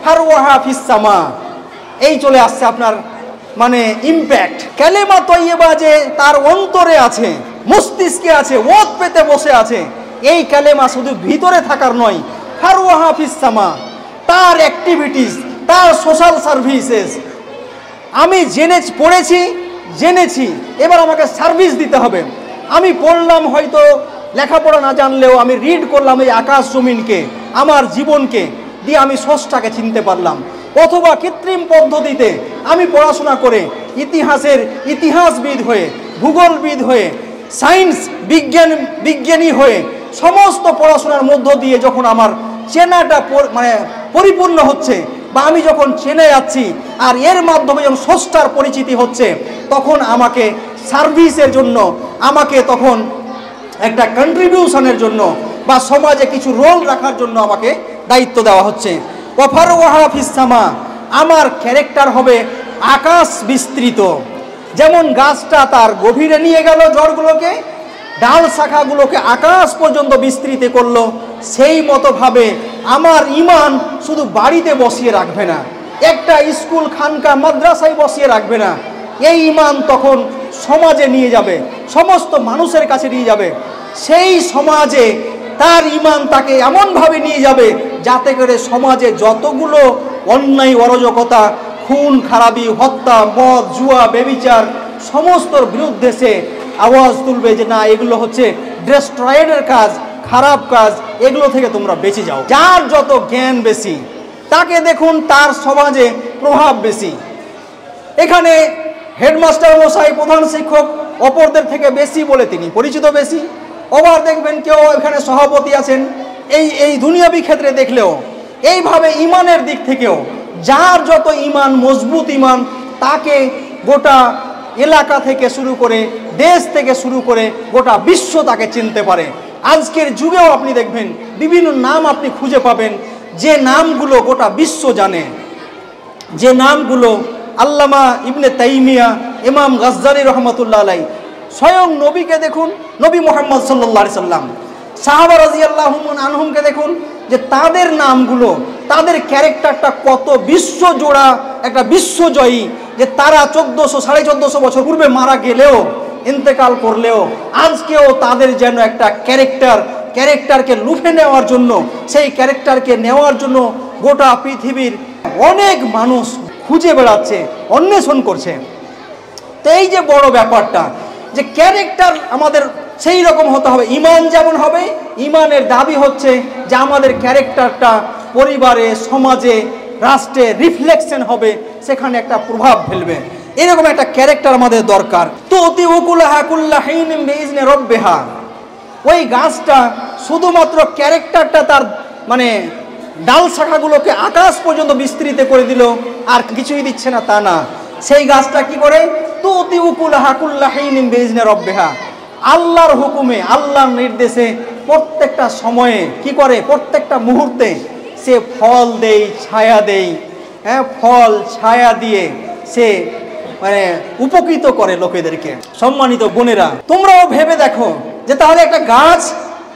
ফারউহা ফিস সামা, এই চলে আসছে আপনার মানে ইম্প্যাক্ট। কালেমা তয়্যিবা যে তার অন্তরে আছে, মস্তিষ্কে আছে, ওত পেতে বসে আছে, এই কালেমা শুধু ভিতরে থাকার নয়, ফারউহা ফিস সামা, তার অ্যাক্টিভিটিস, তার সোশ্যাল সার্ভিসেস। আমি জেনেছি, এবার আমাকে সার্ভিস দিতে হবে। আমি পড়লাম, হয়তো লেখাপড়া না জানলেও আমি রিড করলাম এই আকাশ জমিনকে, আমার জীবনকে দিয়ে আমি স্রষ্টাকে চিনতে পারলাম। অথবা কৃত্রিম পদ্ধতিতে আমি পড়াশোনা করে ইতিহাসবিদ হয়ে, ভূগোলবিদ হয়ে, সায়েন্স বিজ্ঞানী হয়ে, সমস্ত পড়াশোনার মধ্য দিয়ে যখন আমার চেনাটা মানে পরিপূর্ণ হচ্ছে, বা আমি যখন চেনে যাচ্ছি আর এর মাধ্যমে যখন স্রষ্টার পরিচিতি হচ্ছে, তখন আমাকে সার্ভিসের জন্য, আমাকে তখন একটা কন্ট্রিবিউশনের জন্য বা সমাজে কিছু রোল রাখার জন্য আমাকে দায়িত্ব দেওয়া হচ্ছে। ওয়াফারউহা ফিস সামা, আমার ক্যারেক্টার হবে আকাশ বিস্তৃত। যেমন গাছটা তার গভীরে নিয়ে গেল জড়গুলোকে, ডাল শাখাগুলোকে আকাশ পর্যন্ত বিস্তৃত করলো, সেই মতোভাবে আমার ইমান শুধু বাড়িতে বসিয়ে রাখবে না, একটা স্কুল, খানকা, মাদ্রাসায় বসিয়ে রাখবে না। এই ইমান তখন সমাজে নিয়ে যাবে, সমস্ত মানুষের কাছে নিয়ে যাবে। সেই সমাজে তার ইমান তাকে এমনভাবে নিয়ে যাবে যাতে করে সমাজে যতগুলো অন্যায়, অরাজকতা, খুন খারাপি, হত্যা, মদ, জুয়া, ব্যভিচার, সমস্তর বিরুদ্ধে সে আওয়াজ তুলবে যে না, এগুলো হচ্ছে ডেস্ট্রয়েডের কাজ, খারাপ কাজ, এগুলো থেকে তোমরা বেঁচে যাও। যার যত জ্ঞান বেশি, তাকে দেখুন তার সমাজে প্রভাব বেশি। এখানে হেডমাস্টার মশাই, প্রধান শিক্ষক অপরদের থেকে বেশি বলে তিনি পরিচিত বেশি। আবার দেখবেন কেউ এখানে সভাপতি আছেন, এই দুনিয়াবি ক্ষেত্রে দেখলেও এইভাবে ইমানের দিক থেকেও যার যত ইমান মজবুত ইমান, তাকে গোটা এলাকা থেকে শুরু করে, দেশ থেকে শুরু করে গোটা বিশ্ব তাকে চিনতে পারে। আজকের যুগেও আপনি দেখবেন বিভিন্ন নাম আপনি খুঁজে পাবেন, যে নামগুলো গোটা বিশ্ব জানে, যে নামগুলো আল্লামা ইবনে তাইমিয়া, ইমাম গাজ্জালি রহমতুল্লাহ আলাই, স্বয়ং নবীকে দেখুন, নবী মুহাম্মদ সাল্লাল্লাহু আলাইহি সাল্লাম, সাহাবা রাদিয়াল্লাহু আনহুমকে দেখুন, যে তাদের নামগুলো, তাদের ক্যারেক্টারটা কত বিশ্বজোড়া একটা বিশ্বজয়ী, যে তারা 1400-1450 বছর পূর্বে মারা গেলেও, ইন্তেকাল করলেও, আজকেও তাদের যেন একটা ক্যারেক্টারকে লুফে নেওয়ার জন্য, সেই ক্যারেক্টারকে নেওয়ার জন্য গোটা পৃথিবীর অনেক মানুষ খুঁজে বেড়াচ্ছে, অন্বেষণ করছে। তো এই যে বড় ব্যাপারটা, যে ক্যারেক্টার আমাদের সেই রকম হতে হবে, ইমান যেমন হবে, ইমানের দাবি হচ্ছে যে আমাদের ক্যারেক্টারটা পরিবারে, সমাজে, রাষ্ট্রে রিফ্লেকশন হবে, সেখানে একটা প্রভাব ফেলবে। এরকম একটা ক্যারেক্টার আমাদের দরকার। তো অতি উকুলাহা কুল্লাহিন বিইজনি রাব্বিহা, ওই গাছটা শুধুমাত্র ক্যারেক্টারটা তার মানে ডাল শাখাগুলোকে আকাশ পর্যন্ত বিস্তৃত করে দিল, আর কিছুই দিচ্ছে না তা না। সেই গাছটা কি করে? তুতি উকুলাহা কুল্লা হিনিন বিইজনি রাব্বিহা, আল্লাহর হুকুমে, আল্লাহর নির্দেশে প্রত্যেকটা সময়ে কি করে? প্রত্যেকটা মুহূর্তে সে ফল দেয়, ছায়া দেয়। হ্যাঁ, ফল ছায়া দিয়ে সে মানে উপকৃত করে লোকেদেরকে। সম্মানিত বোনেরা, তোমরাও ভেবে দেখো যে তাহলে একটা গাছ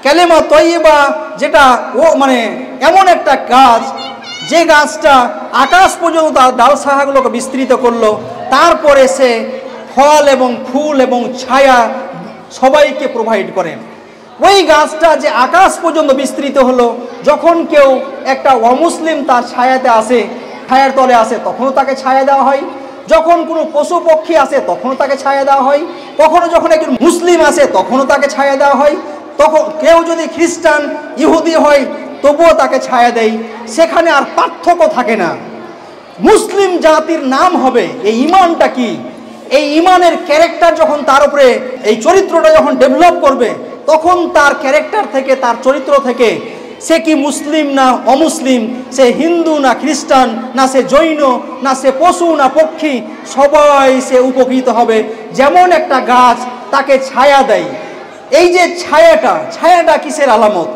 কালেমা তয়্যিবা, যেটা ও মানে এমন একটা গাছ যে গাছটা আকাশ পর্যন্ত তার ডাল শাখাগুলোকে বিস্তৃত করলো, তারপরে সে ফল এবং ফুল এবং ছায়া সবাইকে প্রোভাইড করে। ওই গাছটা যে আকাশ পর্যন্ত বিস্তৃত হলো, যখন কেউ একটা অমুসলিম তার ছায়াতে আসে, ছায়ার তলে আসে, তখনও তাকে ছায়া দেওয়া হয়। যখন কোনো পশু পক্ষী আসে তখনও তাকে ছায়া দেওয়া হয়। কখনো যখন একজন মুসলিম আসে তখনও তাকে ছায়া দেওয়া হয়। তখন কেউ যদি খ্রিস্টান ইহুদি হয় তবুও তাকে ছায়া দেয়। সেখানে আর পার্থক্য থাকে না। মুসলিম জাতির নাম হবে এই ইমানটা কি, এই ইমানের ক্যারেক্টার যখন তার উপরে এই চরিত্রটা যখন ডেভেলপ করবে, তখন তার ক্যারেক্টার থেকে, তার চরিত্র থেকে সে কি মুসলিম না অমুসলিম, সে হিন্দু না খ্রিস্টান, না সে জৈন, না সে পশু না পক্ষী, সবাই সে উপকৃত হবে। যেমন একটা গাছ তাকে ছায়া দেয়, এই যে ছায়াটা কিসের আলামত?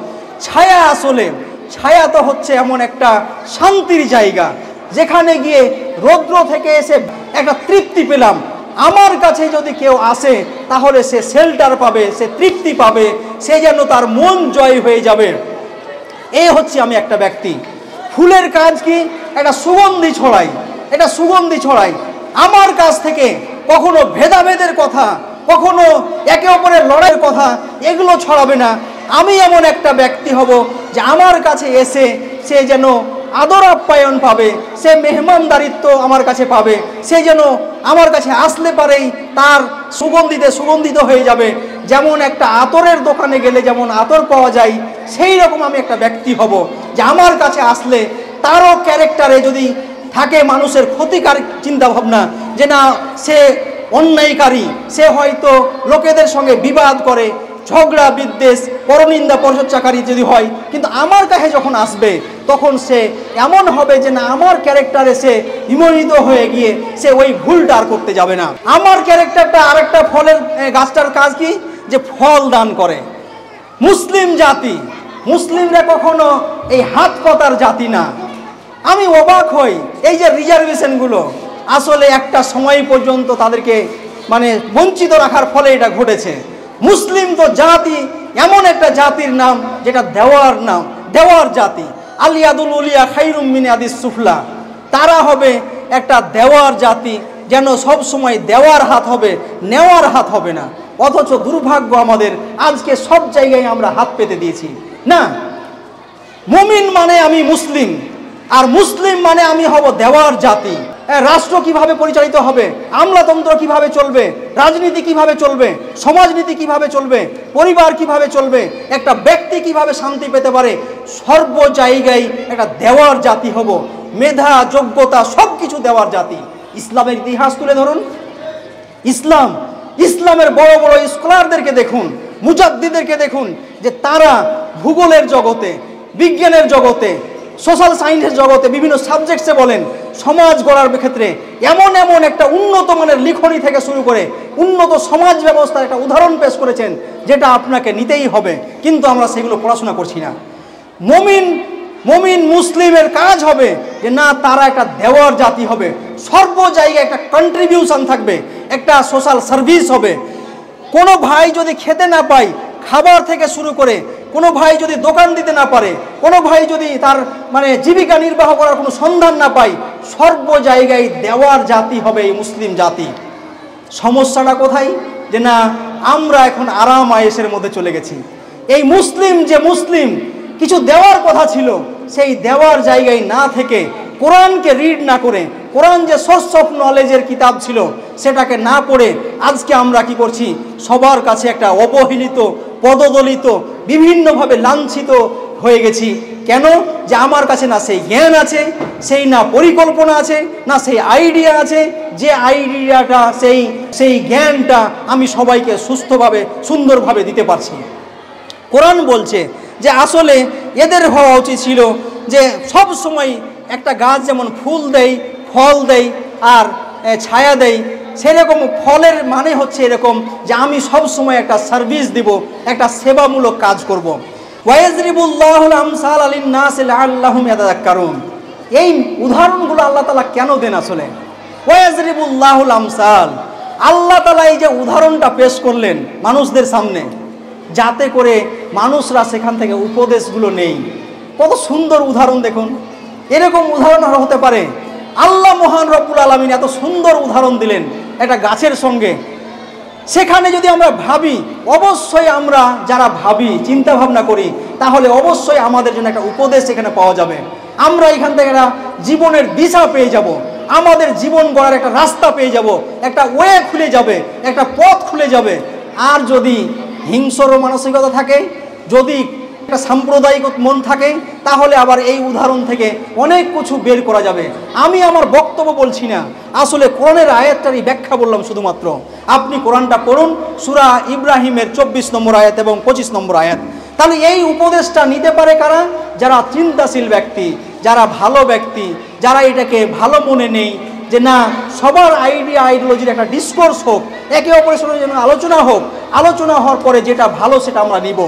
ছায়া আসলে ছায়া তো হচ্ছে এমন একটা শান্তির জায়গা, যেখানে গিয়ে রৌদ্র থেকে এসে একটা তৃপ্তি পেলাম। আমার কাছে যদি কেউ আসে তাহলে সে শেল্টার পাবে, সে তৃপ্তি পাবে, সে যেন তার মন জয় হয়ে যাবে। এই হচ্ছে আমি একটা ব্যক্তি। ফুলের কাজ কি? একটা সুগন্ধি ছড়াই, এটা সুগন্ধি ছড়াই। আমার কাছ থেকে কখনো ভেদাভেদের কথা, কখনো একে অপরের লড়াইয়ের কথা এগুলো ছড়াবে না। আমি এমন একটা ব্যক্তি হব যে আমার কাছে এসে সে যেন আদর আপ্যায়ন পাবে, সে মেহমানদারিত্ব আমার কাছে পাবে, সে যেন আমার কাছে আসলে পারেই তার সুগন্ধিত হয়ে যাবে। যেমন একটা আতরের দোকানে গেলে যেমন আতর পাওয়া যায়, সেই রকম আমি একটা ব্যক্তি হব যে আমার কাছে আসলে তারও ক্যারেক্টারে যদি থাকে মানুষের ক্ষতিকার চিন্তাভাবনা, যে না সে অন্যায়কারী, সে হয়তো লোকেদের সঙ্গে বিবাদ করে, ঝগড়া বিদ্বেষ, পরনিন্দা পরচর্চাকারী যদি হয়, কিন্তু আমার কাছে যখন আসবে তখন সে এমন হবে যে না আমার ক্যারেক্টারে সে বিমোহিত হয়ে গিয়ে সে ওই ভুলটা আর করতে যাবে না। আমার ক্যারেক্টারটা আরেকটা ফলের গাছটার কাজ কি? যে ফল দান করে। মুসলিম জাতি, মুসলিমরা কখনো এই হাত পাতার জাতি না। আমি অবাক হই, এই যে রিজার্ভেশনগুলো আসলে একটা সময় পর্যন্ত তাদেরকে মানে বঞ্চিত রাখার ফলে এটা ঘটেছে। মুসলিম তো জাতি, এমন একটা জাতির নাম যেটা দেওয়ার নাম, দেওয়ার জাতি। আলিয়াদুল উলিয়া খাইরুম মিন আদিস সুফলা, তারা হবে একটা দেওয়ার জাতি, যেন সব সময় দেওয়ার হাত হবে, নেওয়ার হাত হবে না। অথচ দুর্ভাগ্য আমাদের, আজকে সব জায়গায় আমরা হাত পেতে দিয়েছি। না, মুমিন মানে আমি মুসলিম, আর মুসলিম মানে আমি হব দেওয়ার জাতি। রাষ্ট্র কিভাবে পরিচালিত হবে, আমলাতন্ত্র কিভাবে চলবে, রাজনীতি কিভাবে চলবে, সমাজনীতি কিভাবে চলবে, পরিবার কিভাবে চলবে, একটা ব্যক্তি কিভাবে শান্তি পেতে পারে, সর্ব জায়গায় একটা দেওয়ার জাতি হব। মেধা, যোগ্যতা সব কিছু দেওয়ার জাতি। ইসলামের ইতিহাস তুলে ধরুন, ইসলামের বড় বড় স্কলারদেরকে দেখুন, মুজাদ্দিদেরকে দেখুন, যে তারা ভূগোলের জগতে, বিজ্ঞানের জগতে, সোশ্যাল সায়েন্সের জগতে, বিভিন্ন সাবজেক্টসে বলেন, সমাজ গড়ার ক্ষেত্রে এমন একটা উন্নত মানের লিখনি থেকে শুরু করে উন্নত সমাজ ব্যবস্থার একটা উদাহরণ পেশ করেছেন, যেটা আপনাকে নিতেই হবে। কিন্তু আমরা সেগুলো পড়াশোনা করছি না। মুমিন মুসলিমের কাজ হবে যে না, তারা একটা দেওয়ার জাতি হবে। সর্ব জায়গায় একটা কন্ট্রিবিউশন থাকবে, একটা সোশ্যাল সার্ভিস হবে। কোনো ভাই যদি খেতে না পায়, খাবার থেকে শুরু করে, কোনো ভাই যদি দোকান দিতে না পারে, কোনো ভাই যদি তার মানে জীবিকা নির্বাহ করার কোনো সন্ধান না পায়, সর্ব জায়গায় দেওয়ার জাতি হবে এই মুসলিম জাতি। সমস্যাটা কোথায়? যে না, আমরা এখন আরাম আয়েশের মধ্যে চলে গেছি। এই মুসলিম যে মুসলিম কিছু দেওয়ার কথা ছিল, সেই দেওয়ার জায়গায় না থেকে, কোরআনকে রিড না করে, কোরআন যে সোর্স অফ নলেজের কিতাব ছিল সেটাকে না পড়ে, আজকে আমরা কি করছি? সবার কাছে একটা অবহেলিত, পদদলিত, বিভিন্নভাবে লাঞ্ছিত হয়ে গেছি। কেন? যে আমার কাছে না সেই জ্ঞান আছে, সেই না পরিকল্পনা আছে, না সেই আইডিয়া আছে, যে আইডিয়াটা সেই জ্ঞানটা আমি সবাইকে সুস্থভাবে, সুন্দরভাবে দিতে পারছি। কোরআন বলছে যে আসলে এদের হওয়া উচিত ছিল যে সব সময় একটা গাছ যেমন ফুল দেয়, ফল দেয় আর ছায়া দেয়, সেরকম ফলের মানে হচ্ছে এরকম যে আমি সব সময় একটা সার্ভিস দিব, একটা সেবামূলক কাজ করব। ওয়াইজরিবুল্লাহুল আমসাল লিন-নাস লাআল্লাহুম ইয়াতাযাক্কারুন। এই উদাহরণগুলো আল্লাহ তাআলা কেন দেন আসলে? ওয়াইজরিবুল্লাহুল আমসাল, আল্লাহ তাআলা এই যে উদাহরণটা পেশ করলেন মানুষদের সামনে, যাতে করে মানুষরা সেখান থেকে উপদেশগুলো নেই। কত সুন্দর উদাহরণ দেখুন। এরকম উদাহরণ হতে পারে? আল্লাহ মহান রব্বুল আলামিন এত সুন্দর উদাহরণ দিলেন একটা গাছের সঙ্গে। সেখানে যদি আমরা ভাবি, অবশ্যই আমরা যারা ভাবি, চিন্তা ভাবনা করি, তাহলে অবশ্যই আমাদের জন্য একটা উপদেশ এখানে পাওয়া যাবে। আমরা এখান থেকে একটা জীবনের দিশা পেয়ে যাব, আমাদের জীবন গড়ার একটা রাস্তা পেয়ে যাব, একটা ওয়ে খুলে যাবে, একটা পথ খুলে যাবে। আর যদি হিংস্র মানসিকতা থাকে, যদি একটা সাম্প্রদায়িক মন থাকে, তাহলে আবার এই উদাহরণ থেকে অনেক কিছু বের করা যাবে। আমি আমার বক্তব্য বলছি না, আসলে কোরআনের আয়াতটারই ব্যাখ্যা বললাম শুধুমাত্র। আপনি কোরআনটা পড়ুন, সূরা ইব্রাহিমের 24 নম্বর আয়াত এবং 25 নম্বর আয়াত। তাহলে এই উপদেশটা নিতে পারে কারা? যারা চিন্তাশীল ব্যক্তি, যারা ভালো ব্যক্তি, যারা এটাকে ভালো মনে নেই যে না, সবার আইডিয়া আইডিওলজির একটা ডিসকোর্স হোক, একে অপরের সঙ্গে যেন আলোচনা হোক, আলোচনা হওয়ার পরে যেটা ভালো সেটা আমরা নিব।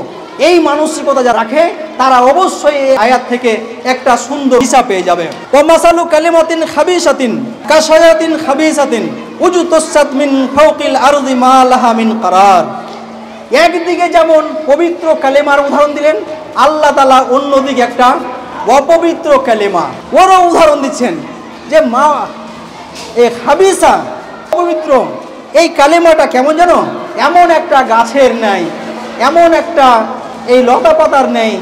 এই মানসিকতা যা রাখে তারা অবশ্যই এই আয়াত থেকে একটা সুন্দর দিশা পেয়ে যাবে। ওয়ামাসালু কালিমাতিন খাবিসাতিন কাশায়াতিন খাবিসাতিন উজতুসাত মিন ফাওকিল আরদি মা লাহা মিন কারার। একদিকে যেমন পবিত্র কালেমার উদাহরণ দিলেন আল্লাহ তাআলা, অন্যদিকে একটা অপবিত্র কালেমা ওরও উদাহরণ দিচ্ছেন যে মা এ খাবিসা, অপবিত্র। এই কালেমাটা কেমন জানো? এমন একটা গাছের নাই, এমন একটা এই লতা পাতার নেই,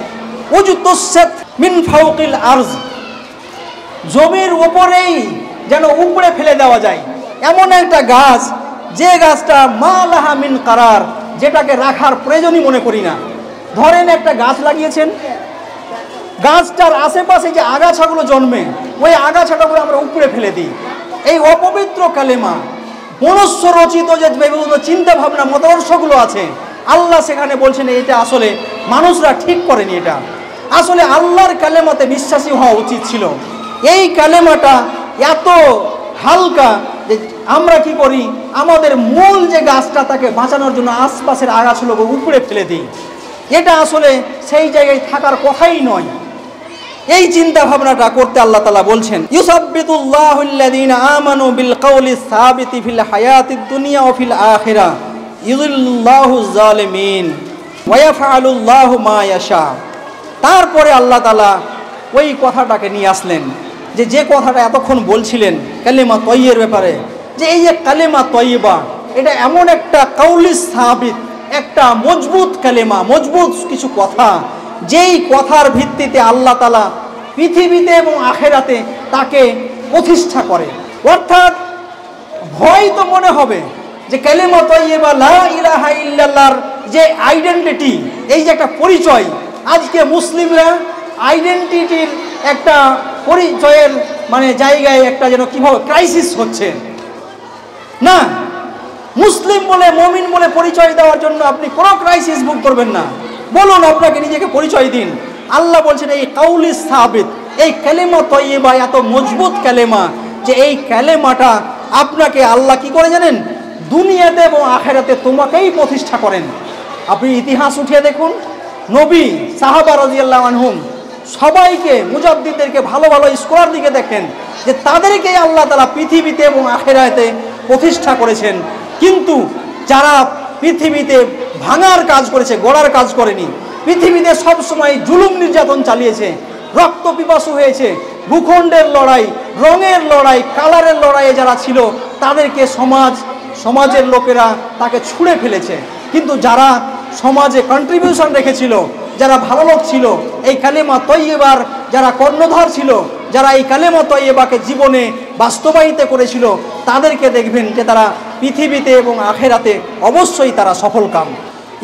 উজতুসাত মিন ফাওকিল আরজ, জমির উপরেই যেন উপরে ফেলে দেওয়া যায় এমন একটা গাছ, যে গাছটা মা লাহা মিন কারার, যেটাকে রাখার প্রয়োজনই মনে করি না। ধরেন একটা গাছ লাগিয়েছেন, গাছটার আশেপাশে যে আগাছাগুলো জন্মে, ওই আগাছাটাগুলো আমরা উপরে ফেলে দিই। এই অপবিত্র কালেমা, মনুষ্য রচিত যে বিভিন্ন চিন্তা ভাবনা মতাদর্শগুলো আছে, আল্লাহ সেখানে বলছেন এটা আসলে মানুষরা ঠিক করেনি। এটা আসলে আল্লাহর কালেমাতে বিশ্বাসী হওয়া উচিত ছিল। এই কালেমাটা এত হালকা যে আমরা কি করি, আমাদের মূল যে গাছটা তাকে বাঁচানোর জন্য আশপাশের আগাছাগুলোকে উপরে ফেলে দিই। এটা আসলে সেই জায়গায় থাকার কথাই নয়। এই চিন্তা ভাবনাটা করতে আল্লাহ তাআলা বলছেন, ইউসাব্বিতুল্লাহুল্লাযীনা আমানু বিল কাউলিস সাবিতি ফিল হায়াতিদ দুনিয়া ওয়া ফিল আখিরাহ ইউযিল্লুল্লাহু যালিমিন ওয়া ইয়াফআলুল্লাহু মা ইয়াশা। তারপরে আল্লাহ তাআলা ওই কথাটাকে নিয়ে আসলেন যে কথাটা এতক্ষণ বলছিলেন কালেমা তয়্যিবের ব্যাপারে, যে এই যে কালেমা তয়্যিবা, এটা এমন একটা কাউলিস সাবিত, একটা মজবুত কালেমা, মজবুত কিছু কথা, যেই কথার ভিত্তিতে আল্লাহ তাআলা পৃথিবীতে এবং আখিরাতে তাকে প্রতিষ্ঠা করে। অর্থাৎ ভয় তো মনে হবে যে কালেমা তয়্যিবা লা ইলাহা ইল্লাল্লাহর যে আইডেন্টিটি, এই যে একটা পরিচয়, আজকে মুসলিমরা আইডেন্টিটির একটা পরিচয়ের মানে জায়গায় একটা যেন কিভাবে ক্রাইসিস হচ্ছে না। মুসলিম বলে, মুমিন বলে পরিচয় দেওয়ার জন্য আপনি কোনো ক্রাইসিস ভোগ করবেন না। বলুন, আপনাকে নিজেকে পরিচয় দিন। আল্লাহ বলছেন এই কাউলিস সাবিত, এই কালেমা তয়্যিবা এত মজবুত কালেমা যে এই কালেমাটা আপনাকে আল্লাহ কি করে জানেন, দুনিয়াতে এবং আখিরাতে তোমাকেই প্রতিষ্ঠা করেন। আপনি ইতিহাস উঠিয়ে দেখুন, নবী, সাহাবা রাদিয়াল্লাহু আনহুম সবাইকে, মুজাদ্দিদদেরকে, ভালো ভালো স্কলার দিকে দেখেন যে তাদেরকে আল্লাহ তাআলা পৃথিবীতে এবং আখিরাতে প্রতিষ্ঠা করেছেন। কিন্তু যারা পৃথিবীতে ভাঙার কাজ করেছে, গড়ার কাজ করেনি, পৃথিবীতে সব সময় জুলুম নির্যাতন চালিয়েছে, রক্ত পিপাসু হয়েছে, ভূখণ্ডের লড়াই, রঙের লড়াই, কালারের লড়াইয়ে যারা ছিল তাদেরকে সমাজের লোকেরা তাকে ছুঁড়ে ফেলেছে। কিন্তু যারা সমাজে কন্ট্রিবিউশন রেখেছিল, যারা ভালো লোক ছিল, এই কালেমা তয়্যিবার যারা কর্ণধার ছিল, যারা এই কালেমা তয়্যিবাকে জীবনে বাস্তবায়িত করেছিল, তাদেরকে দেখবেন যে তারা পৃথিবীতে এবং আখিরাতে অবশ্যই তারা সফলকাম।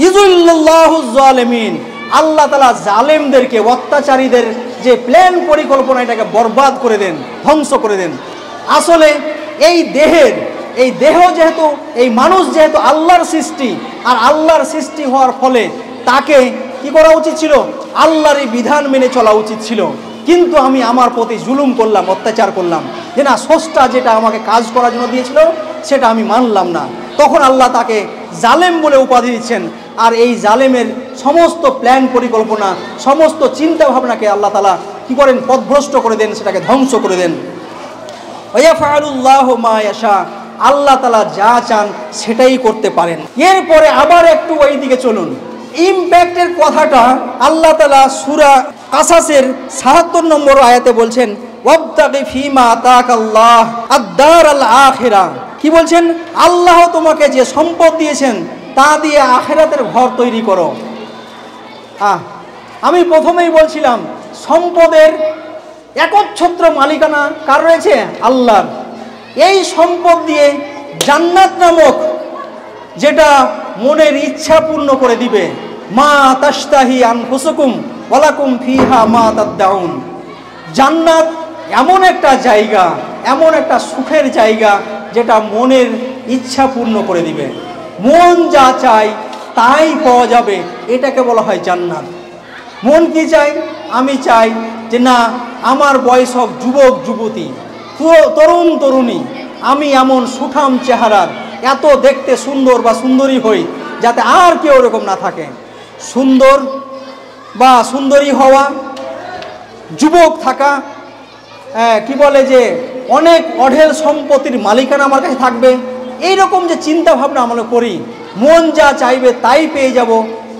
ইউযিল্লুল্লাহু যালিমিন, আল্লাহ তাআলা জালেমদেরকে, অত্যাচারীদের যে প্ল্যান পরিকল্পনা, এটাকে বরবাদ করে দেন, ধ্বংস করে দেন। আসলে এই দেহ যেহেতু, এই মানুষ যেহেতু আল্লাহর সৃষ্টি, আর আল্লাহর সৃষ্টি হওয়ার ফলে তাকে কি করা উচিত ছিল, আল্লাহর এই বিধান মেনে চলা উচিত ছিল। কিন্তু আমি আমার প্রতি জুলুম করলাম, অত্যাচার করলাম, যে না স্রষ্টা যেটা আমাকে কাজ করার জন্য দিয়েছিল সেটা আমি মানলাম না। তখন আল্লাহ তাকে জালেম বলে উপাধি দিচ্ছেন। আর এই জালেমের সমস্ত প্ল্যান পরিকল্পনা, সমস্ত চিন্তা ভাবনাকে আল্লাহ তাআলা কি করেন, পথভ্রষ্ট করে দেন, সেটাকে ধ্বংস করে দেন। ওয়াফআলুল্লাহু মা ইয়াশা, আল্লাহ তাআলা যা চান সেটাই করতে পারেন। এরপরে আবার একটু ওই দিকে চলুন। ইমপ্যাক্টের কথাটা আল্লাহ তাআলা সূরা কাসাসের ৭৭ নম্বর আয়াতে বলছেন, ওয়াবতাগি ফীমা আতাকাল্লাহ আদ-দারাল আখিরা। কি বলছেন? আল্লাহ তোমাকে যে সম্পদ দিয়েছেন তা দিয়ে আখিরাতের ঘর তৈরি করো। আমি প্রথমেই বলছিলাম সম্পদের একচ্ছত্র মালিকানা কার রয়েছে? আল্লাহর। এই সম্পদ দিয়ে জান্নাত নামক যেটা মনের ইচ্ছা পূর্ণ করে দিবে, মা তাশতাহি আনফুসুকুম ওয়ালাকুম ফিহা মা তাদদাউন। জান্নাত এমন একটা জায়গা, এমন একটা সুখের জায়গা যেটা মনের ইচ্ছা পূর্ণ করে দিবে। মন যা চায় তাই পাওয়া যাবে, এটাকে বলা হয় জান্নাত। মন কি চাই? আমি চাই যে না, আমার বয়স হোক যুবক যুবতী, তরুণ তরুণী, আমি এমন সুঠাম চেহারার, এত দেখতে সুন্দর বা সুন্দরী হই যাতে আর কেউ এরকম না থাকে। সুন্দর বা সুন্দরী হওয়া, যুবক থাকা, কি বলে যে অনেক অঢেল সম্পত্তির মালিকানা আমার কাছে থাকবে, এইরকম যে চিন্তা ভাবনা আমরা করি, মন যা চাইবে তাই পেয়ে যাব,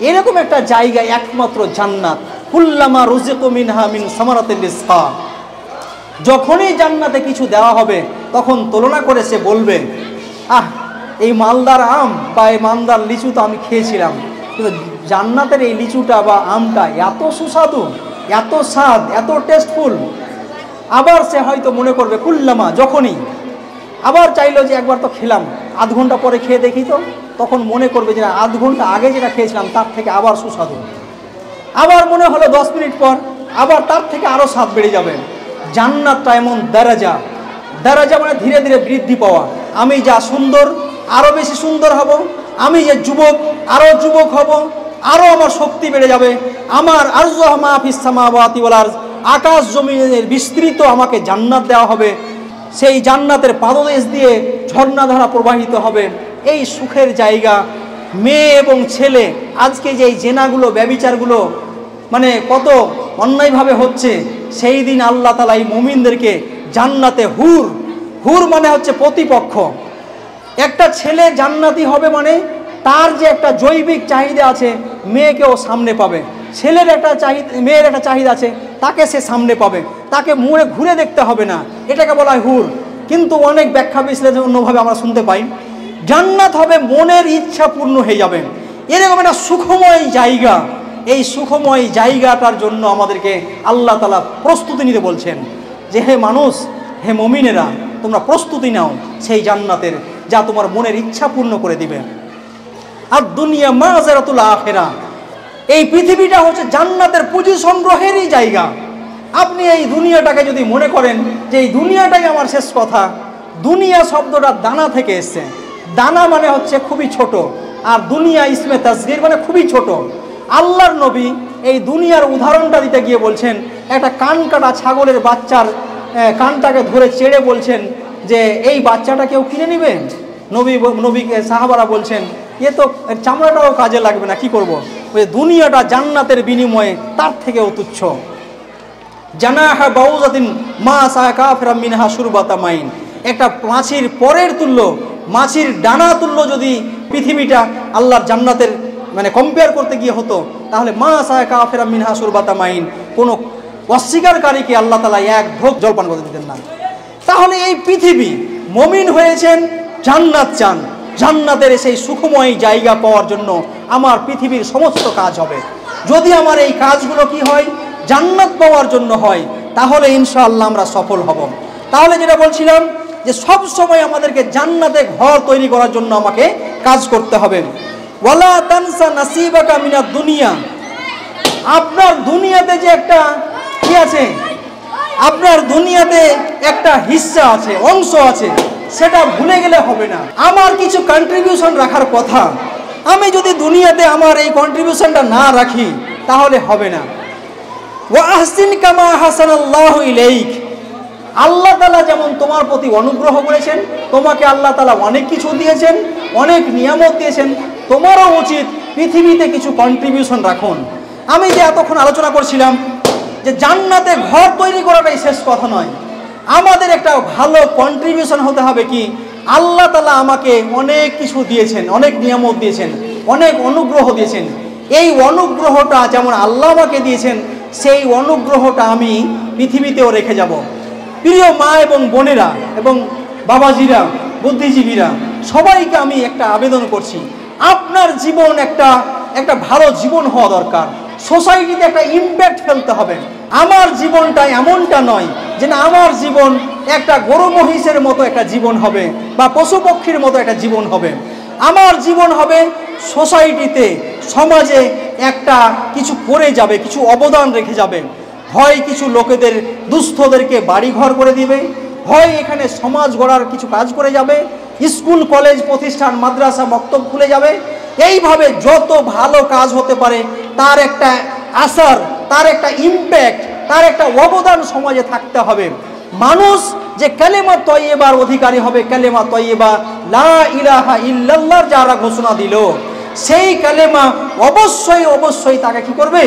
এরকম একটা জায়গা একমাত্র জান্নাত। কুল্লামা রুজিকু মিনহা মিন সামারাতির রিজকা। যখনই জান্নাতে কিছু দেওয়া হবে তখন তুলনা করে সে বলবে, এই মালদার আম বা এই মালদার লিচু তো আমি খেয়েছিলাম, কিন্তু জান্নাতের এই লিচুটা বা আমটা এত সুস্বাদু, এত স্বাদ, এত টেস্টফুল। আবার সে হয়তো মনে করবে, কুল্লামা, যখনই আবার চাইলো যে একবার তো খেলাম, আধ ঘন্টা পরে খেয়ে দেখি তো, তখন মনে করবে যে আধ ঘন্টা আগে যেটা খেয়েছিলাম তার থেকে আবার সুস্বাদু। আবার মনে হলো 10 মিনিট পর, আবার তার থেকে আরও স্বাদ বেড়ে যাবে। জান্নাতটা এমন দারাজা, দারাজা মানে ধীরে ধীরে বৃদ্ধি পাওয়া। আমি যা সুন্দর আরও বেশি সুন্দর হব, আমি যে যুবক আরও যুবক হব, আরও আমার শক্তি বেড়ে যাবে। আমার আরজুহা মা ফিস সামাওয়াতি ওয়াল আরজ, আকাশ জমিনের বিস্তৃত আমাকে জান্নাত দেওয়া হবে। সেই জান্নাতের পাদদেশ দিয়ে ঝর্ণাধারা প্রবাহিত হবে। এই সুখের জায়গা। মেয়ে এবং ছেলে, আজকে যে এই জেনাগুলো, ব্যভিচারগুলো মানে কত অন্যায়ভাবে হচ্ছে, সেই দিন আল্লাহ তাআলা এই মুমিনদেরকে জান্নাতে হুর, হুর মানে হচ্ছে প্রতিপক্ষ। একটা ছেলে জান্নাতি হবে মানে তার যে একটা জৈবিক চাহিদা আছে, মেয়েকেও সামনে পাবে। ছেলের একটা চাহিদা, মেয়ের একটা চাহিদা আছে, তাকে সে সামনে পাবে, তাকে মুড়ে ঘুরে দেখতে হবে না, এটাকে বলা হয় হুর। কিন্তু অনেক ব্যাখ্যা বিশ্লেষণ অন্যভাবে আমরা শুনতে পাই, জান্নাত হবে মনের ইচ্ছা পূর্ণ হয়ে যাবে, এরকম একটা সুখময় জায়গা। এই সুখময় জায়গাটার জন্য আমাদেরকে আল্লাহ তাআলা প্রস্তুতি নিতে বলছেন যে হে মানুষ, হে মুমিনেরা, তোমরা প্রস্তুতি নাও সেই জান্নাতের, যা তোমার মনের ইচ্ছা পূর্ণ করে দিবে। আর দুনিয়া মাযারাতুল আখিরা, এই পৃথিবীটা হচ্ছে জান্নাতের পুঁজি সংগ্রহেরই জায়গা। আপনি এই দুনিয়াটাকে যদি মনে করেন যে এই দুনিয়াটাই আমার শেষ কথা, দুনিয়া শব্দটা দানা থেকে এসছে। দানা মানে হচ্ছে খুবই ছোট, আর দুনিয়া ইসমে তাসগীর মানে খুবই ছোট। আল্লাহর নবী এই দুনিয়ার উদাহরণটা দিতে গিয়ে বলছেন, একটা কান কাটা ছাগলের বাচ্চার কানটাকে ধরে চেড়ে বলছেন যে এই বাচ্চাটা কেউ কিনে নেবে? নবীকে সাহাবারা বলছেন, এ তো চামড়াটাও কাজে লাগবে না, কি করব? ওই দুনিয়াটা জান্নাতের বিনিময়ে তার থেকেও তুচ্ছ। জানাহা বাউজাতিন মা সাকাফিরা মিনহা শুরবাতা মাইন, একটা মাছির পরের তুল্য, মাছির ডানা তুল্য যদি পৃথিবীটা আল্লাহর জান্নাতের মানে কম্পেয়ার করতে গিয়ে হতো, তাহলে মা সাকাফিরা মিনহা শুরবাতা মাইন, কোনো অস্বীকারীকে আল্লাহ তাআলা এক ঢোক জলপান করতে দিতেন না। তাহলে এই পৃথিবী, মুমিন হয়েছেন, জান্নাত চান, জান্নাতের সেই সুখময় জায়গা পাওয়ার জন্য আমার পৃথিবীর সমস্ত কাজ হবে। যদি আমার এই কাজগুলো কি হয়, জান্নাত পাওয়ার জন্য হয়, তাহলে ইনশাআল্লাহ আমরা সফল হব। তাহলে যেটা বলছিলাম যে সব সময় আমাদেরকে জান্নাতে ঘর তৈরি করার জন্য আমাকে কাজ করতে হবে। ওয়ালা তানসা নাসিবাকা মিনাদ দুনিয়া, আপনার দুনিয়াতে যে একটা কি আছে, আপনার দুনিয়াতে একটা হিস্সা আছে, অংশ আছে, সেটা ভুলে গেলে হবে না। আমার কিছু কন্ট্রিবিউশন রাখার কথা, আমি যদি দুনিয়াতে আমার এই কন্ট্রিবিউশনটা না রাখি তাহলে হবে না। ওয়া আহসিন কামা আহসানাল্লাহু ইলাইক, আল্লাহ তাআলা যেমন তোমার প্রতি অনুগ্রহ করেছেন, তোমাকে আল্লাহ তাআলা অনেক কিছু দিয়েছেন, অনেক নিয়ামত দিয়েছেন, তোমারও উচিত পৃথিবীতে কিছু কন্ট্রিবিউশন রাখুন। আমি যে এতক্ষণ আলোচনা করছিলাম যে জান্নাতে ঘর তৈরি করাটাই শেষ কথা নয়, আমাদের একটা ভালো কন্ট্রিবিউশন হতে হবে কি, আল্লাহ তাআলা আমাকে অনেক কিছু দিয়েছেন, অনেক নিয়ামত দিয়েছেন, অনেক অনুগ্রহ দিয়েছেন। এই অনুগ্রহটা যেমন আল্লাহ আমাকে দিয়েছেন, সেই অনুগ্রহটা আমি পৃথিবীতেও রেখে যাব। প্রিয় মা এবং বোনেরা এবং বাবাজিরা, বুদ্ধিজীবীরা, সবাইকে আমি একটা আবেদন করছি, আপনার জীবন একটা ভালো জীবন হওয়া দরকার। সোসাইটিতে একটা ইম্প্যাক্ট ফেলতে হবে। আমার জীবনটা এমনটা নয় যে না আমার জীবন একটা গরু মহিষের মতো একটা জীবন হবে বা পশু পক্ষীর মতো একটা জীবন হবে। আমার জীবন হবে সোসাইটিতে, সমাজে একটা কিছু করে যাবে, কিছু অবদান রেখে যাবে। হয় কিছু লোকেদের, দুস্থদেরকে বাড়িঘর করে দিবে, হয় এখানে সমাজ গড়ার কিছু কাজ করে যাবে, স্কুল কলেজ প্রতিষ্ঠান মাদ্রাসা মক্তব খুলে যাবে। এইভাবে যত ভালো কাজ হতে পারে তার একটা আসার, তার একটা ইম্প্যাক্ট, তার একটা অবদান সমাজে থাকতে হবে। মানুষ যে কালেমা তয়্যিবার অধিকারী হবে, কালেমা তয়্যিবা লা ইলাহা ইল্লাল্লাহর যারা ঘোষণা দিল, সেই কালেমা অবশ্যই অবশ্যই তাকে কি করবে,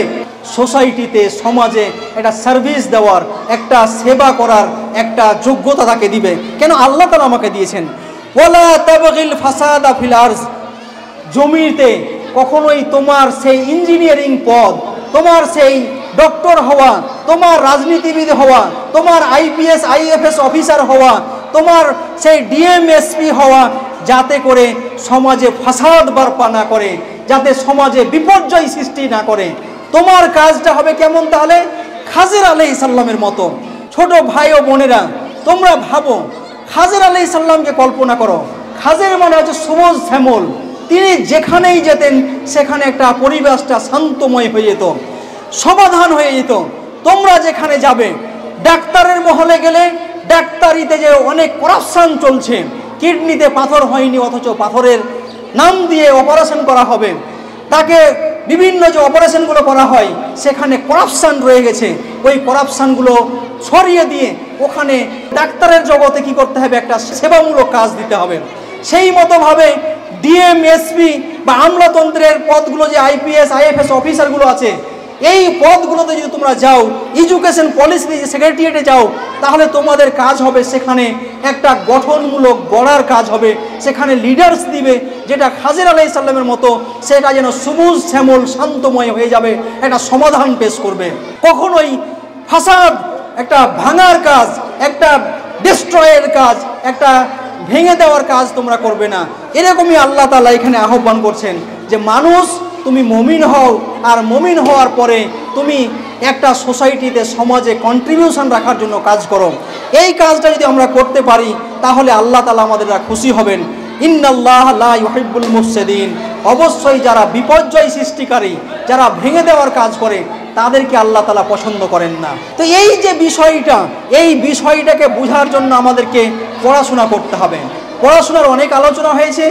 সোসাইটিতে, সমাজে একটা সার্ভিস দেওয়ার, একটা সেবা করার একটা যোগ্যতা তাকে দিবে। কেন আল্লাহ তাআলা আমাকে দিয়েছেন, ওয়ালা তাবগিল ফাসাদা ফিল আরজ, জমিতে কখনোই তোমার সেই ইঞ্জিনিয়ারিং পদ, তোমার সেই ডক্টর হওয়া, তোমার রাজনীতিবিদ হওয়া, তোমার আইপিএস আইএফএস অফিসার হওয়া, তোমার সেই ডিএমএসপি হওয়া, যাতে করে সমাজে ফাসাদ বারপা না করে, যাতে সমাজে বিপর্যয় সৃষ্টি না করে। তোমার কাজটা হবে কেমন তাহলে, খাজির আলাইহিস সালামের মতো। ছোট ভাই ও বোনেরা, তোমরা ভাবো, খাজির আলাইহিস সালামকে কল্পনা করো। খাজির মানে হচ্ছে সবুজ শ্যামল। তিনি যেখানেই যেতেন সেখানে একটা পরিবেশটা শান্তময় হয়ে যেত, সমাধান হয়ে যেত। তোমরা যেখানে যাবে, ডাক্তারের মহলে গেলে ডাক্তারিতে যে অনেক করাপশন চলছে, কিডনিতে পাথর হয়নি অথচ পাথরের নাম দিয়ে অপারেশন করা হবে, তাকে বিভিন্ন যে অপারেশনগুলো করা হয় সেখানে করাপশন রয়ে গেছে, ওই করাপশনগুলো সরিয়ে দিয়ে ওখানে ডাক্তারের জগতে কি করতে হবে, একটা সেবামূলক কাজ দিতে হবে। সেই মতোভাবে ডিএমএসপি বা আমলাতন্ত্রের পদগুলো, যে আইপিএস আইএফএস অফিসারগুলো আছে, এই পদগুলোতে যদি তোমরা যাও, এডুকেশন পলিসি সেক্রেটারিয়েটে যাও, তাহলে তোমাদের কাজ হবে সেখানে একটা গঠনমূলক গড়ার কাজ হবে, সেখানে লিডার্স দিবে, যেটা খাজির আলাইহিস সালামের মতো, সেটা যেন সবুজ শ্যামল শান্তময় হয়ে যাবে, একটা সমাধান পেশ করবে। কখনোই ফাসাদ, একটা ভাঙার কাজ, একটা ডিস্ট্রয়ের কাজ, একটা ভেঙে দেওয়ার কাজ তোমরা করবে না। এরকমই আল্লাহ তাআলা এখানে আহ্বান করছেন যে মানুষ, তুমি মুমিন হও, আর মুমিন হওয়ার পরে তুমি একটা সোসাইটিতে, সমাজে কন্ট্রিবিউশন রাখার জন্য কাজ করো। এই কাজটা যদি আমরা করতে পারি তাহলে আল্লাহ তাআলা আমাদের খুশি হবেন। ইন্নাল্লাহ লা ইউহিব্বুল মুফসিদিন, অবশ্যই যারা বিপর্যয় সৃষ্টিকারী, যারা ভেঙে দেওয়ার কাজ করে, তাদেরকে আল্লাহ তাআলা পছন্দ করেন না। তো এই যে বিষয়টা, এই বিষয়টাকে বোঝার জন্য আমাদেরকে পড়াশোনা করতে হবে। পড়াশোনার অনেক আলোচনা হয়েছে,